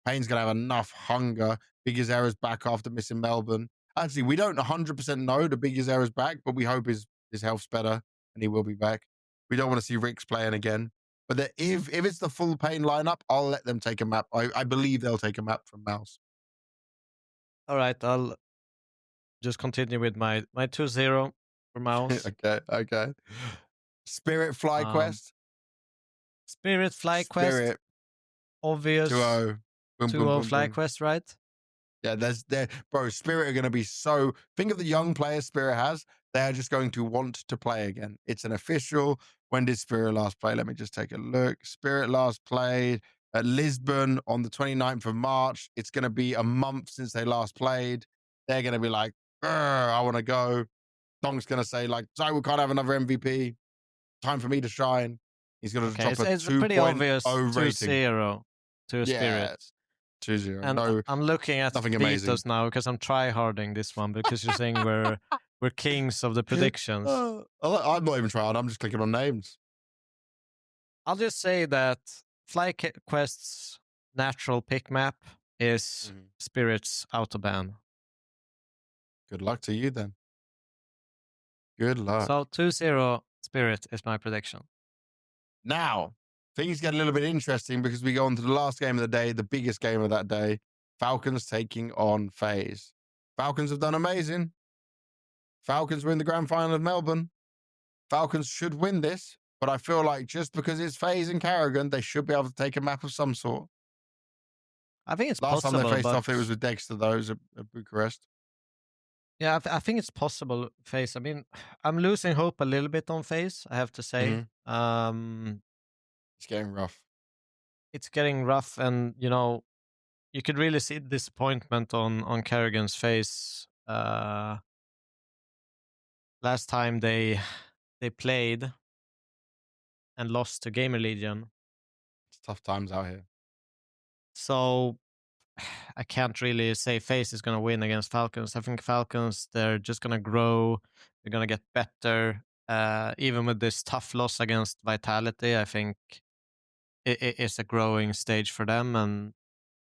Pain's gonna have enough hunger. Biggest error's back after missing Melbourne. Actually, we don't 100% know the biggest error's back, but we hope his health's better and he will be back. We don't want to see Ricks playing again. But if it's the full Pain lineup, I'll let them take a map. I believe they'll take a map from Mongolz. All right, I'll just continue with my 2-0 for Mongolz. Okay. Spirit Fly Quest. Spirit Fly Quest. Obvious. 2-0. 2-0 Fly Quest, right? Yeah, bro, Spirit are going to be so... Think of the young players Spirit has. They are just going to want to play again. It's an official. When did Spirit last play? Let me just take a look. Spirit last played at Lisbon on the 29th of March. It's going to be a month since they last played. They're going to be like, I want to go. Dong's going to say, like, Zywoo can't have another MVP. Time for me to shine. He's going to drop a 2.0 it's pretty obvious rating. 2-0 to Spirit. 2-0. And I'm looking at Vitos now because I'm try-harding this one because you're saying we're kings of the predictions. I'm not even trying. I'm just clicking on names. I'll just say that Fly Quest's natural pick map is Spirit's Autobahn. Good luck to you then. Good luck. So 2-0 Spirit is my prediction. Now, things get a little bit interesting because we go on to the last game of the day, the biggest game of that day. Falcons taking on FaZe. Falcons have done amazing. Falcons were in the grand final of Melbourne. Falcons should win this, but I feel like just because it's FaZe and Carrigan, they should be able to take a map of some sort. I think it's last possible. Last time they faced off, it was with Dexter, though. It was at Bucharest. Yeah, I think it's possible, FaZe. I mean, I'm losing hope a little bit on FaZe, I have to say. It's getting rough. It's getting rough, and, you know, you could really see disappointment on Carrigan's face. Last time they played and lost to Gamer Legion. It's tough times out here. So I can't really say FaZe is going to win against Falcons. I think Falcons, they're just going to grow. They're going to get better. Even with this tough loss against Vitality, I think it's a growing stage for them, and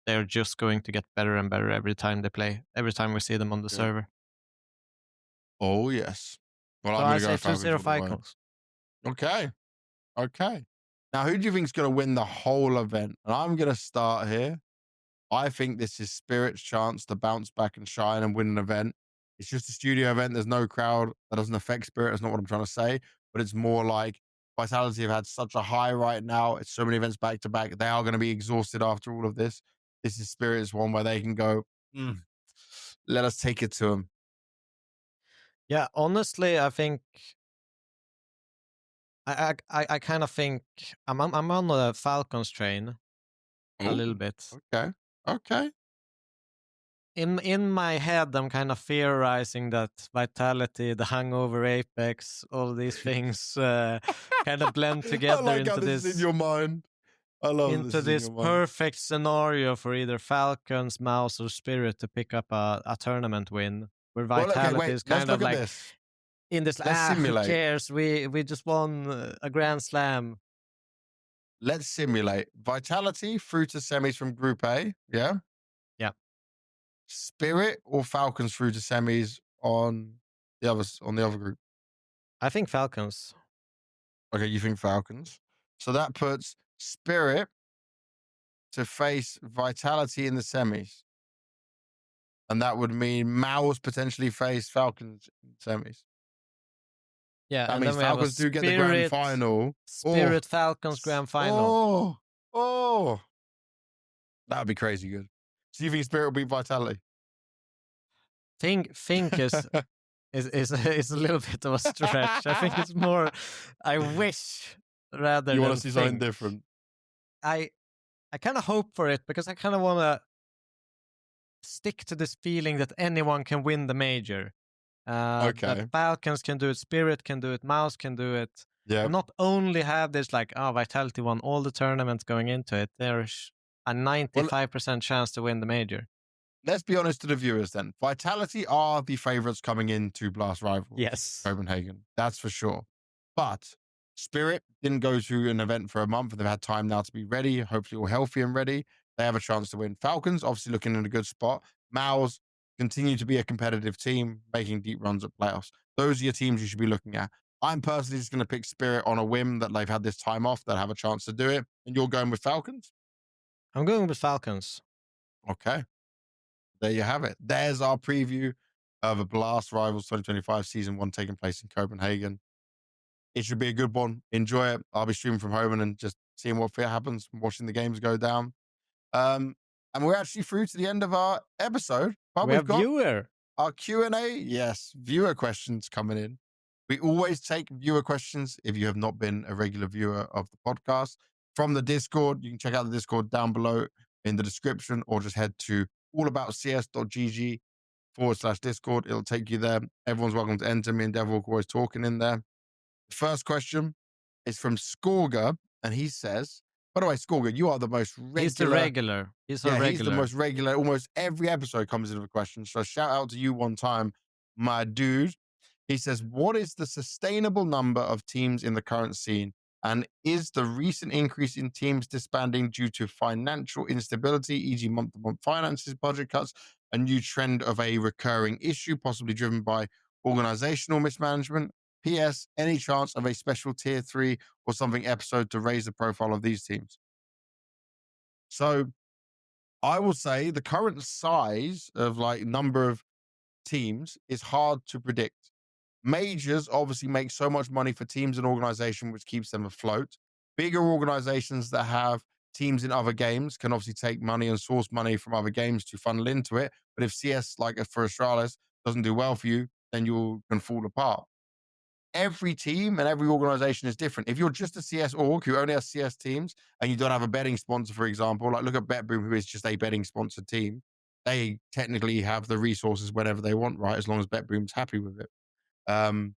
they're just going to get better and better every time they play, every time we see them on the Yeah. server. Oh, yes. Well, So I'm I going to go say Falcons 2-0 all the way. Falcons. Okay. Okay. Now, who do you think is going to win the whole event? And I'm going to start here. I think this is Spirit's chance to bounce back and shine and win an event. It's just a studio event. There's no crowd. That doesn't affect Spirit. That's not what I'm trying to say. But it's more like Vitality have had such a high right now. It's so many events back to back. They are going to be exhausted after all of this. This is Spirit's one where they can go, let us take it to them. Yeah, honestly, I think I kind of think I'm on the Falcons train a little bit. Okay. Okay. In my head, I'm kind of theorizing that Vitality, the Hangover, Apex, all these things kind of blend together I like into how this is in your mind. I love into this this in your mind. perfect scenario for either Falcons, Mouse, or Spirit to pick up a tournament win. Where Vitality is kind of like this. in this. Let's simulate. Who cares? We just won a Grand Slam. Let's simulate Vitality through to semis from Group A. Yeah. Yeah. Spirit or Falcons through to semis on the other group. I think Falcons. Okay, you think Falcons. So that puts Spirit to face Vitality in the semis. And that would mean Mouse potentially face Falcons in semis. Yeah, That and means then we have Falcons a do get the grand final. Spirit Falcons grand final. Oh. That would be crazy good. So you think Spirit will beat Vitality? Think is a little bit of a stretch. I think it's more I wish rather you than want to see something different. I kind of hope for it because I kind of want to stick to this feeling that anyone can win the major. That Falcons can do it, Spirit can do it, Mouse can do it. Yeah. And not only have this like, Vitality won all the tournaments going into it, there's a 95% chance to win the major. Let's be honest to the viewers then. Vitality are the favorites coming into Blast Rivals. Yes. Copenhagen. That's for sure. But Spirit didn't go to an event for a month and they've had time now to be ready, hopefully all healthy and ready. They have a chance to win. Falcons, obviously looking in a good spot. Mouse continue to be a competitive team, making deep runs at playoffs. Those are your teams you should be looking at. I'm personally just going to pick Spirit on a whim that they've had this time off, that have a chance to do it. And you're going with Falcons? I'm going with Falcons. Okay. There you have it. There's our preview of a Blast Rivals 2025 Season 1 taking place in Copenhagen. It should be a good one. Enjoy it. I'll be streaming from home and just seeing what happens, watching the games go down. And we're actually through to the end of our episode. But we've got viewer. Our Q&A. Yes, viewer questions coming in. We always take viewer questions if you have not been a regular viewer of the podcast. From the Discord, you can check out the Discord down below in the description or just head to allaboutscs.gg/Discord. It'll take you there. Everyone's welcome to enter. Me and Devilwalk are always talking in there. The first question is from Skorga, and he says, by the way, Skorga, you are the most regular. He's the regular. He's the most regular. Almost every episode comes in with a question. So shout out to you one time, my dude. He says, what is the sustainable number of teams in the current scene? And is the recent increase in teams disbanding due to financial instability, e.g. month-to-month finances, budget cuts, a new trend of a recurring issue, possibly driven by organizational mismanagement? P.S. Any chance of a special tier 3 or something episode to raise the profile of these teams? So I will say the current size of number of teams is hard to predict. Majors obviously make so much money for teams and organization, which keeps them afloat. Bigger organizations that have teams in other games can obviously take money and source money from other games to funnel into it. But if CS, like for Astralis, doesn't do well for you, then you can fall apart. Every team and every organization is different. If you're just a CS org who only has CS teams and you don't have a betting sponsor, for example, like look at BetBoom, who is just a betting sponsored team. They technically have the resources whenever they want, right? As long as BetBoom's happy with it. So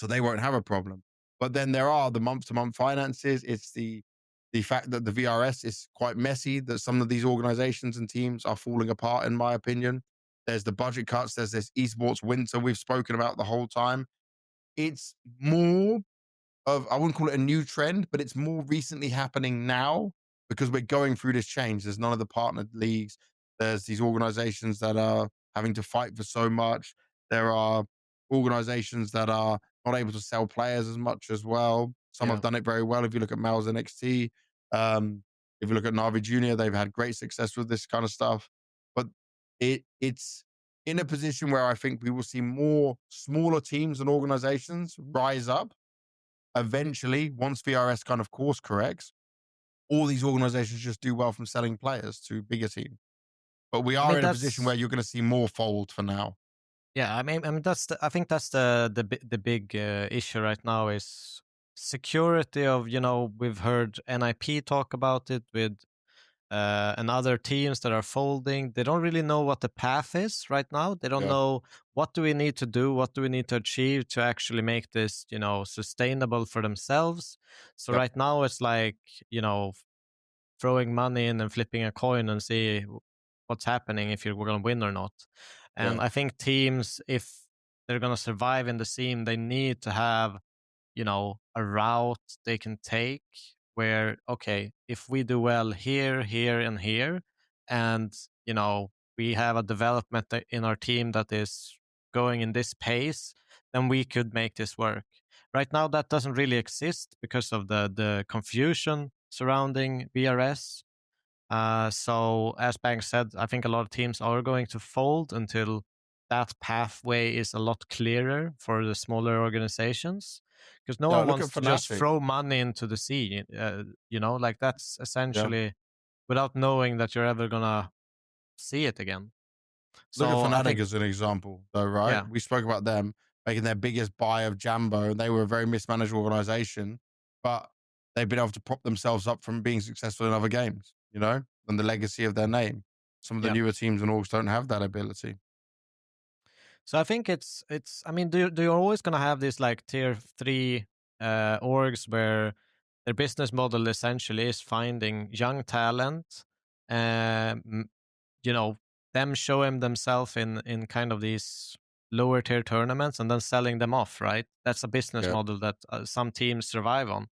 they won't have a problem. But then there are the month-to-month finances. It's the the fact that the VRS is quite messy, that some of these organizations and teams are falling apart, in my opinion. There's the budget cuts, there's this esports winter we've spoken about the whole time. It's more of, I wouldn't call it a new trend, but it's more recently happening now because we're going through this change. There's none of the partnered leagues. There's these organizations that are having to fight for so much. There are organizations that are not able to sell players as much as well. Some Yeah. have done it very well. If you look at Mel's NXT, if you look at NAVI Junior, they've had great success with this kind of stuff. But it's in a position where I think we will see more smaller teams and organizations rise up eventually. Once VRS kind of course corrects, all these organizations just do well from selling players to bigger teams. But we I are mean, in a position where that's you're going to see more fold for now. yeah. I mean, I think that's the big issue right now is security of, we've heard NIP talk about it with and other teams that are folding. They don't really know what the path is right now. They don't Yeah. know what do we need to do, what do we need to achieve to actually make this, sustainable for themselves. So Yep. right now it's like, throwing money in and flipping a coin and see what's happening if you're going to win or not. And Yeah. I think teams, if they're going to survive in the scene, they need to have, a route they can take where, okay, if we do well here, here, and here, and, we have a development in our team that is going in this pace, then we could make this work. Right now, that doesn't really exist because of the confusion surrounding VRS. So, as Bang said, I think a lot of teams are going to fold until that pathway is a lot clearer for the smaller organizations. Because no Yeah. one Look wants at to just Fnatic. throw money into the sea, like that's Yeah. essentially without knowing that you're ever gonna see it again. Look at So I Fnatic think, as an example, though, right? yeah, We spoke about them making their biggest buy of Jambo, and they were a very mismanaged organization, but they've been able to prop themselves up from being successful in other games, and the legacy of their name. Some of the yeah. newer teams and orgs don't have that ability. So I think it's. I mean, do you're always gonna have these like tier 3 orgs where their business model essentially is finding young talent, um, you know, them showing themselves in kind of these lower tier tournaments and then selling them off, right? That's a business Yeah. model that some teams survive on.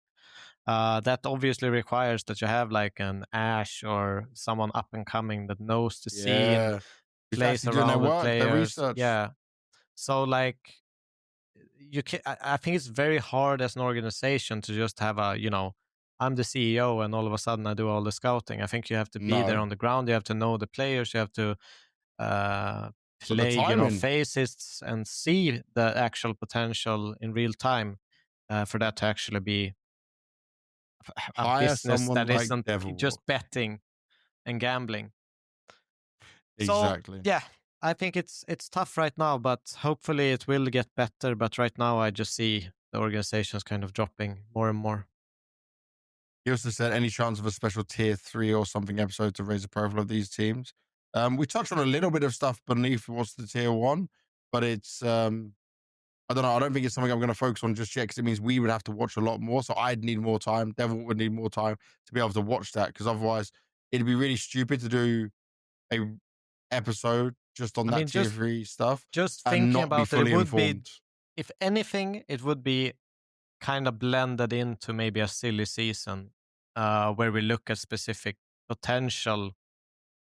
That obviously requires that you have like an Ash or someone up and coming that knows the scene, Yeah. Who's plays actually doing their around with work, their players. research. Yeah. So like you can I think it's very hard as an organization to just have I'm the CEO and all of a sudden I do all the scouting. I think you have to be there No. on the ground. You have to know the players. You have to uh, But the play, timing, faces and see the actual potential in real time for that to actually be a hire business someone that like isn't Devilwalk. just betting and gambling. So Exactly. yeah, I think it's tough right now, but hopefully it will get better. But right now, I just see the organizations kind of dropping more and more. He also said, any chance of a special tier 3 or something episode to raise the profile of these teams? We touched on a little bit of stuff beneath what's the tier 1, but it's, I don't know. I don't think it's something I'm going to focus on just yet because it means we would have to watch a lot more. So I'd need more time. Devil would need more time to be able to watch that because otherwise it'd be really stupid to do a episode just on I that mean, tier 3 stuff just and thinking not be about it, it fully would be, informed. if anything, it would be kind of blended into maybe a silly season where we look at specific potential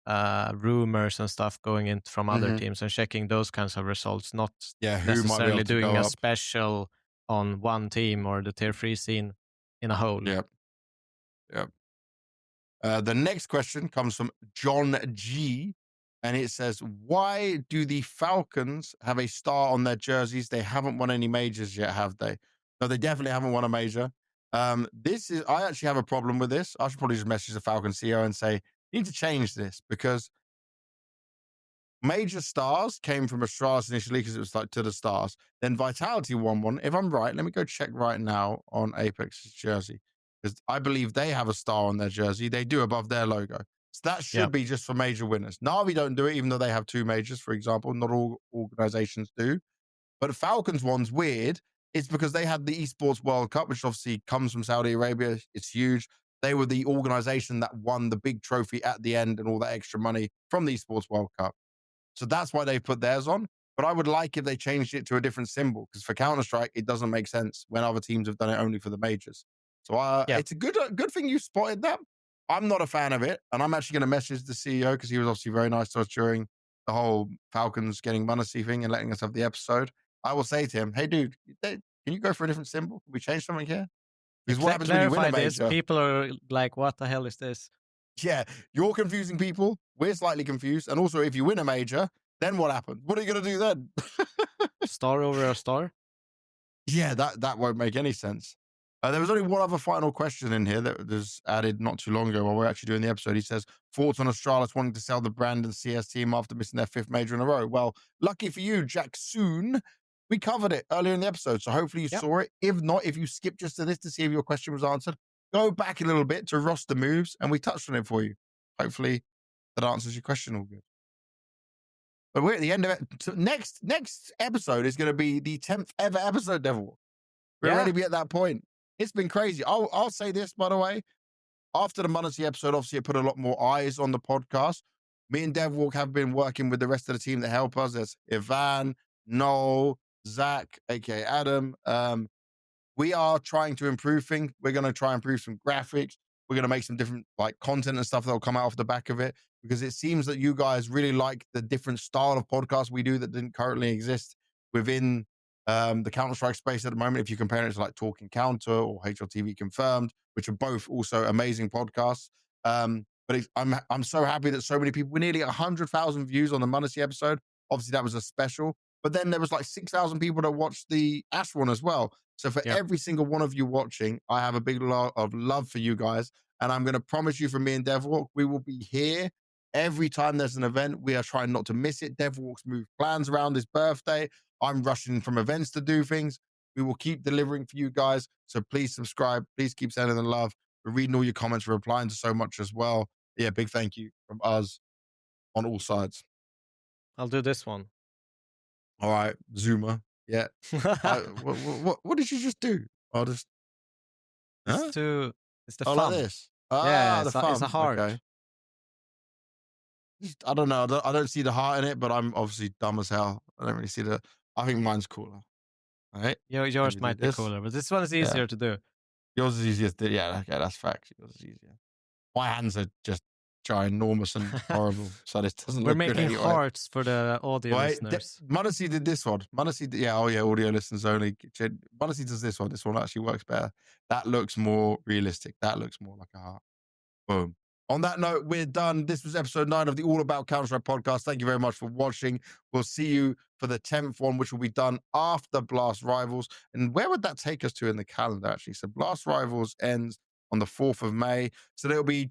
rumors and stuff going in from other Hmm. teams and checking those kinds of results, not Yeah, who might be able necessarily to doing go a up? special on one team or the tier 3 scene in a whole. Yep. Yep. The next question comes from John G. And it says, why do the Falcons have a star on their jerseys? They haven't won any majors yet, have they? No, they definitely haven't won a major. I actually have a problem with this. I should probably just message the Falcons CEO and say, you need to change this because major stars came from Astralis initially because it was like to the stars. Then Vitality won one. If I'm right, let me go check right now on Apex's jersey because I believe they have a star on their jersey. They do above their logo. So that Yeah. should be just for major winners. Navi don't do it, even though they have 2 majors, for example. Not all organizations do. But Falcons one's weird. It's because they had the Esports World Cup, which obviously comes from Saudi Arabia. It's huge. they were the organization that won the big trophy at the end and all that extra money from the Esports World Cup. So that's why they put theirs on. But I would like if they changed it to a different symbol, because for Counter-Strike, it doesn't make sense when other teams have done it only for the majors. So it's a good thing you spotted that. I'm not a fan of it, and I'm actually going to message the CEO because he was obviously very nice to us during the whole Falcons getting Muncie thing and letting us have the episode. I will say to him, hey, dude, can you go for a different symbol? Can we change something here? Because what happens when you win a major? People are like, what the hell is this? Yeah, you're confusing people. We're slightly confused. And also, if you win a major, then what happens? What are you going to do then? Star over a star? Yeah, that won't make any sense. There was only one other final question in here that was added not too long ago while we're actually doing the episode. He says, thoughts on Astralis wanting to sell the brand and CS team after missing their 5th major in a row? Well, lucky for you, Jack, soon. We covered it earlier in the episode, so hopefully you saw it. If not, if you skipped just to this to see if your question was answered, go back a little bit to roster moves, and we touched on it for you. Hopefully that answers your question all good. But we're at the end of it. So next episode is going to be the 10th ever episode, Devilwalk. We're already be at that point. It's been crazy. I'll say this, by the way. After the Muncie episode, obviously, it put a lot more eyes on the podcast. Me and Devilwalk have been working with the rest of the team that help us. There's Ivan, Noel, Zach, aka Adam. We are trying to improve things. We're going to try and improve some graphics. We're going to make some different like content and stuff that will come out off the back of it, because it seems that you guys really like the different style of podcast we do that didn't currently exist within the Counter-Strike space at the moment. If you compare it to like Talking Counter or HLTV Confirmed, which are both also amazing podcasts. But I'm so happy that so many people, we're nearly 100,000 views on the Muncie episode. Obviously, that was a special. But then there was like 6,000 people that watched the Ash one as well. So for every single one of you watching, I have a big lot of love for you guys. And I'm going to promise you, for me and Devilwalk, we will be here every time there's an event. We are trying not to miss it. Devilwalk's moved plans around his birthday. I'm rushing from events to do things. We will keep delivering for you guys. So please subscribe. Please keep sending the love. We're reading all your comments. We're replying to so much as well. Yeah, big thank you from us on all sides. I'll do this one. All right, Zuma. Yeah. What did you just do? I'll just. Huh? It's the fun. Like this. Yeah, it's a heart. Okay. I don't know. I don't see the heart in it, but I'm obviously dumb as hell. I don't really see the. I think mine's cooler. All right. Yours might be cooler, but this one is easier to do. Yours is easier to do. Yeah, okay, that's fact. Yours is easier. My hands are just ginormous and horrible, so this doesn't look good anyway. We're making hearts for the audio listeners. Muncie did this one. Muncie, audio listeners only. Muncie does this one. This one actually works better. That looks more realistic. That looks more like a heart. Boom. On that note, we're done. This was episode 9 of the All About Counter-Strike podcast. Thank you very much for watching. We'll see you for the 10th one, which will be done after Blast Rivals. And where would that take us to in the calendar, actually? So Blast Rivals ends on the 4th of May. So there'll be,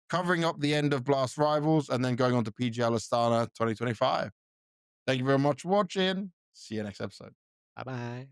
covering up the end of Blast Rivals and then going on to PGL Astana 2025. Thank you very much for watching. See you next episode. Bye-bye.